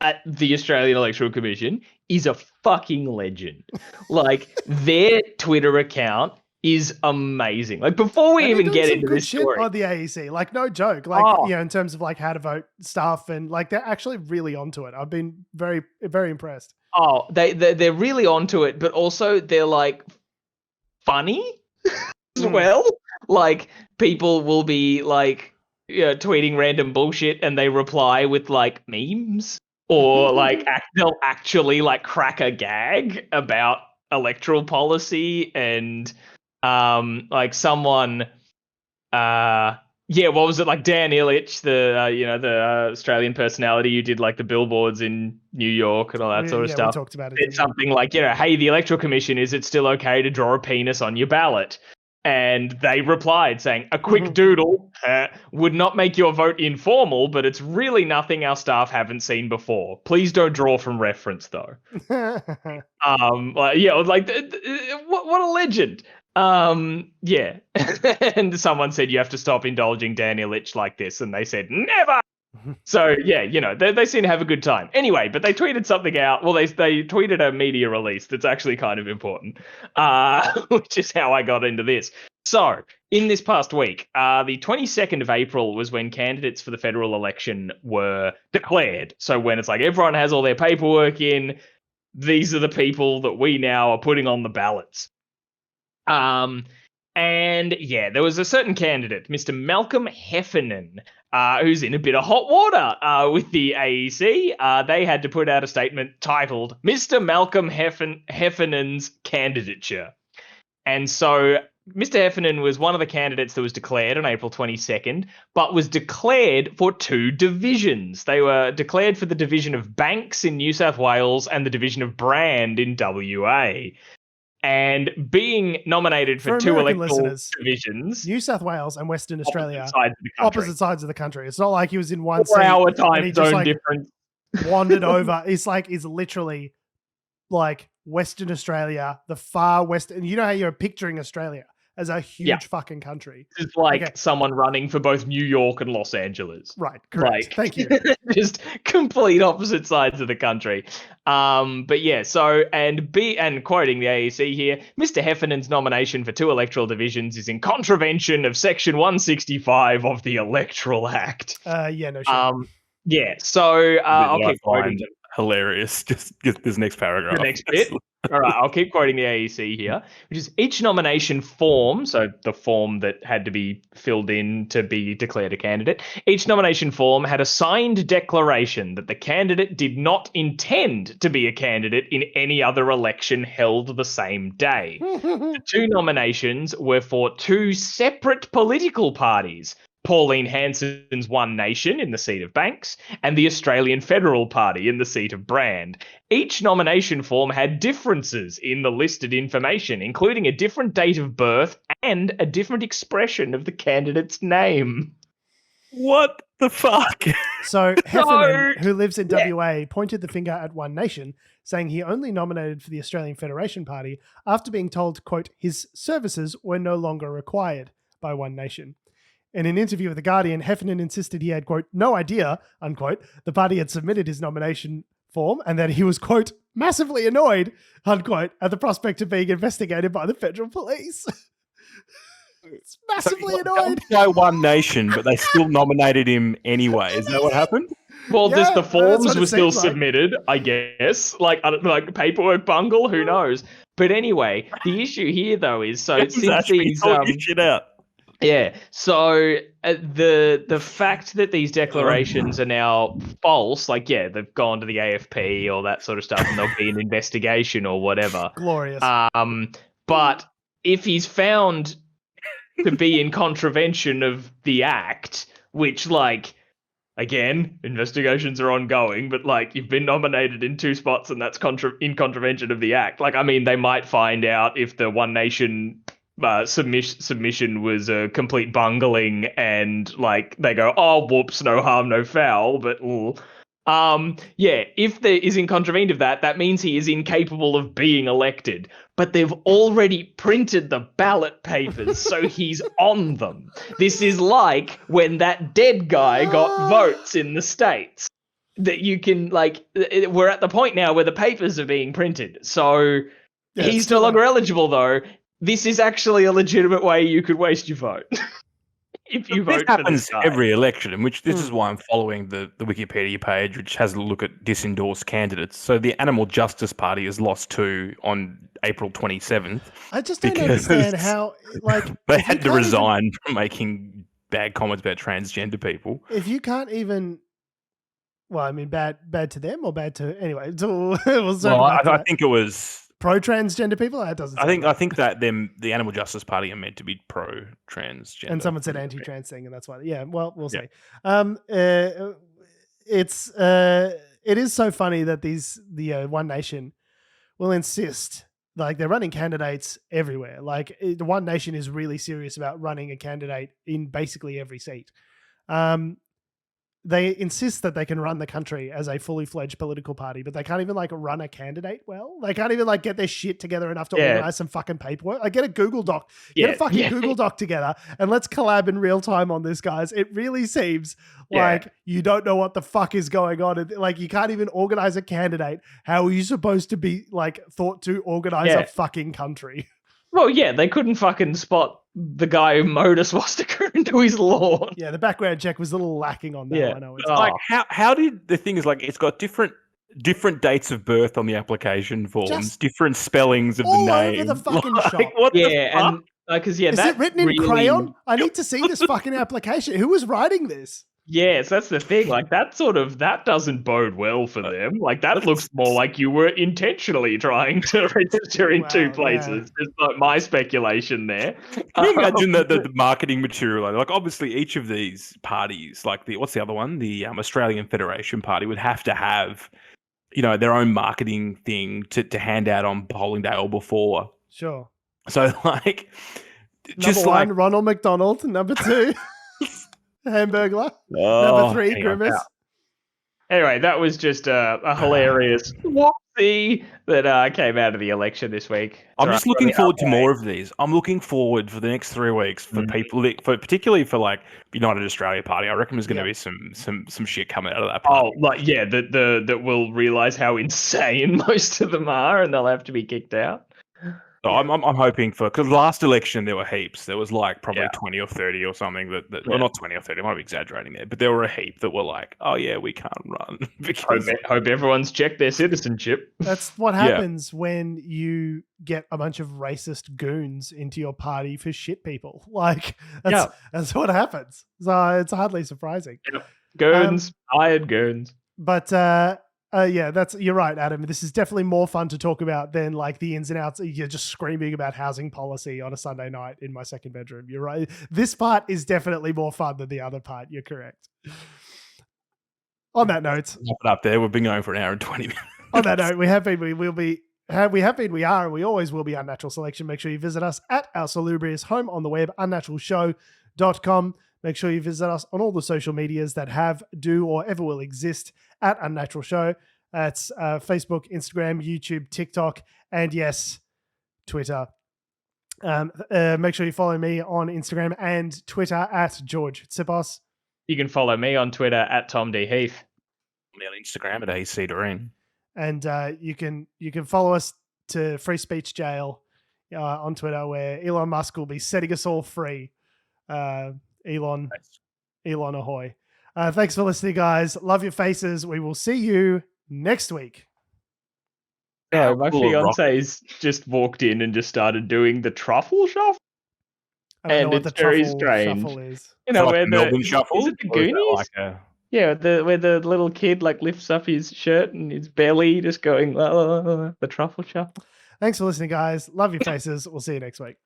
at the Australian Electoral Commission is a fucking legend. Like, their Twitter account is amazing. Like, before we And they're even doing get some into good this shit story, on the AEC, like no joke, like in terms of like how to vote stuff, and like they're actually really onto it. I've been very, very impressed. oh, they're really onto it, but also they're like funny as well. Like, people will be like, tweeting random bullshit, and they reply with like memes, or like they'll actually like crack a gag about electoral policy, and like someone what was it, like Dan Illich, the Australian personality who did like the billboards in New York and all that sort of stuff. We talked about it. It's something like, hey, the Electoral Commission, is it still okay to draw a penis on your ballot? And they replied saying, a quick doodle would not make your vote informal, but it's really nothing our staff haven't seen before. Please don't draw from reference, though. What a legend. And someone said you have to stop indulging Dan Illich like this, and they said never. So they seem to have a good time. Anyway, but they tweeted something out. Well, they tweeted a media release that's actually kind of important, which is how I got into this. So in this past week, the 22nd of April was when candidates for the federal election were declared. So when it's like everyone has all their paperwork in, these are the people that we now are putting on the ballots. There was a certain candidate, Mr. Malcolm Heffernan, who's in a bit of hot water with the AEC. They had to put out a statement titled Mr. Malcolm Heffernan's Candidature. And so Mr. Heffernan was one of the candidates that was declared on April 22nd, but was declared for two divisions. They were declared for the division of Banks in New South Wales and the division of Brand in WA. And being nominated for two electoral divisions, New South Wales and Western Australia, opposite sides of the country. It's not like he was in one 4-hour time zone difference. Wandered over. It's literally like Western Australia, the far west. And you know how you're picturing Australia as a huge fucking country. It's like someone running for both New York and Los Angeles. Right, correct. Thank you. Just complete opposite sides of the country. And quoting the AEC here, Mr. Heffernan's nomination for two electoral divisions is in contravention of Section 165 of the Electoral Act. No shit. I'll keep quoting. Hilarious. Just get this next paragraph. The next bit. All right, I'll keep quoting the AEC here, which is each nomination form, so the form that had to be filled in to be declared a candidate, each nomination form had a signed declaration that the candidate did not intend to be a candidate in any other election held the same day. The two nominations were for two separate political parties, Pauline Hanson's One Nation in the seat of Banks and the Australian Federal Party in the seat of Brand. Each nomination form had differences in the listed information, including a different date of birth and a different expression of the candidate's name. What the fuck? So Heffernan, who lives in WA, pointed the finger at One Nation, saying he only nominated for the Australian Federation Party after being told, quote, his services were no longer required by One Nation. In an interview with The Guardian, Heffernan insisted he had, quote, no idea, unquote, the party had submitted his nomination form and that he was, quote, massively annoyed, unquote, at the prospect of being investigated by the federal police. It's massively annoyed. By One Nation, but they still nominated him anyway. Is that what happened? Well, just the forms were still submitted, I guess. Like paperwork bungle, who knows? But anyway, the issue here, though, is since these... shit out. Yeah, so the fact that these declarations are now false, they've gone to the AFP or that sort of stuff, and there'll be an investigation or whatever. Glorious. But if he's found to be in contravention of the Act, which, again, investigations are ongoing, but, you've been nominated in two spots and that's in contravention of the Act. They might find out if the One Nation... submission was a complete bungling, and they go, oh whoops, no harm no foul, but if there is in contravened of that means he is incapable of being elected, but they've already printed the ballot papers, so he's on them. This is like when that dead guy got votes in the States. that you can we're at the point now where the papers are being printed. So Yeah, he's it's no too longer late. eligible, though. This is actually a legitimate way you could waste your vote. If you This vote for this happens guy. every election, in which this is Hmm. why I'm following the Wikipedia page, which has a look at disendorsed candidates. So the Animal Justice Party has lost 2 on April 27th. I just don't Because understand how, like, they if you had to can't even- resign from making bad comments about transgender people. if you can't even, well, I mean, bad to them or bad to anyway. We'll circle Well, back to I that. think it was. Pro transgender people. That doesn't. I sound think right. that the Animal Justice Party are meant to be pro transgender. And someone said anti-trans thing, and that's why. Yeah, well, we'll Yeah. see. It is so funny that the One Nation will insist, like, they're running candidates everywhere. Like, the One Nation is really serious about running a candidate in basically every seat. They insist that they can run the country as a fully fledged political party, but they can't even run a candidate well. They can't even get their shit together enough to organize some fucking paperwork. Get a Google Doc, get a fucking Google Doc together, and let's collab in real time on this, guys. It really seems like you don't know what the fuck is going on. Like, you can't even organize a candidate. How are you supposed to be thought to organize a fucking country? Well, yeah, they couldn't fucking spot the guy who mowed a swastika into his lawn. Yeah, the background check was a little lacking on that. Yeah. I know. It's like how did the thing is it's got different dates of birth on the application forms, Just different spellings of all the name. over the fucking shop. What the fuck? And because is that it written in crayon? I need to see this fucking application. Who was writing this? Yes, that's the thing. That doesn't bode well for them. That looks more like you were intentionally trying to register in two places. It's like my speculation there. Can you imagine the marketing material? Obviously, each of these parties, what's the other one? The Australian Federation Party would have to have, their own marketing thing to hand out on polling day or before. Sure. So number one, Ronald McDonald. Number 2. Hamburglar. Number 3, Grimace. Anyway, that was just a hilarious whoopsie that came out of the election this week. I'm just looking forward to more of these. I'm looking forward for the next 3 weeks for people, particularly for United Australia Party. I reckon there's going to be some shit coming out of that party. That we'll realize how insane most of them are, and they'll have to be kicked out. So I'm hoping because last election there were heaps. There was probably 20 or 30 or something well, not 20 or 30. I might be exaggerating there, but there were a heap that were oh yeah, we can't run. Because hope everyone's checked their citizenship. That's what happens when you get a bunch of racist goons into your party for shit people. That's what happens. So it's hardly surprising. Goons, hired goons. But you're right, Adam. This is definitely more fun to talk about than the ins and outs. You're just screaming about housing policy on a Sunday night in my second bedroom. You're right. This part is definitely more fun than the other part. You're correct. On that note, wrap it up there. We've been going for an hour and 20 minutes. On that note, we have been, we are, and we always will be Unnatural Selection. Make sure you visit us at our salubrious home on the web, unnaturalshow.com. Make sure you visit us on all the social medias that have, do, or ever will exist at Unnatural Show. That's Facebook, Instagram, YouTube, TikTok, and yes, Twitter. Make sure you follow me on Instagram and Twitter at George Tsipos. You can follow me on Twitter at Tom D. Heath. Me on Instagram at AEC Doreen. And you can follow us to Free Speech Jail on Twitter, where Elon Musk will be setting us all free. Elon ahoy. Thanks for listening, guys. Love your faces. We will see you next week. Yeah, my fiance's just walked in and just started doing the truffle shuffle. And it's very strange. Shuffle is. Where Melbourne shuffle? Is it the Goonies? Yeah, where the little kid lifts up his shirt and his belly, just going the truffle shuffle. Thanks for listening, guys. Love your faces. We'll see you next week.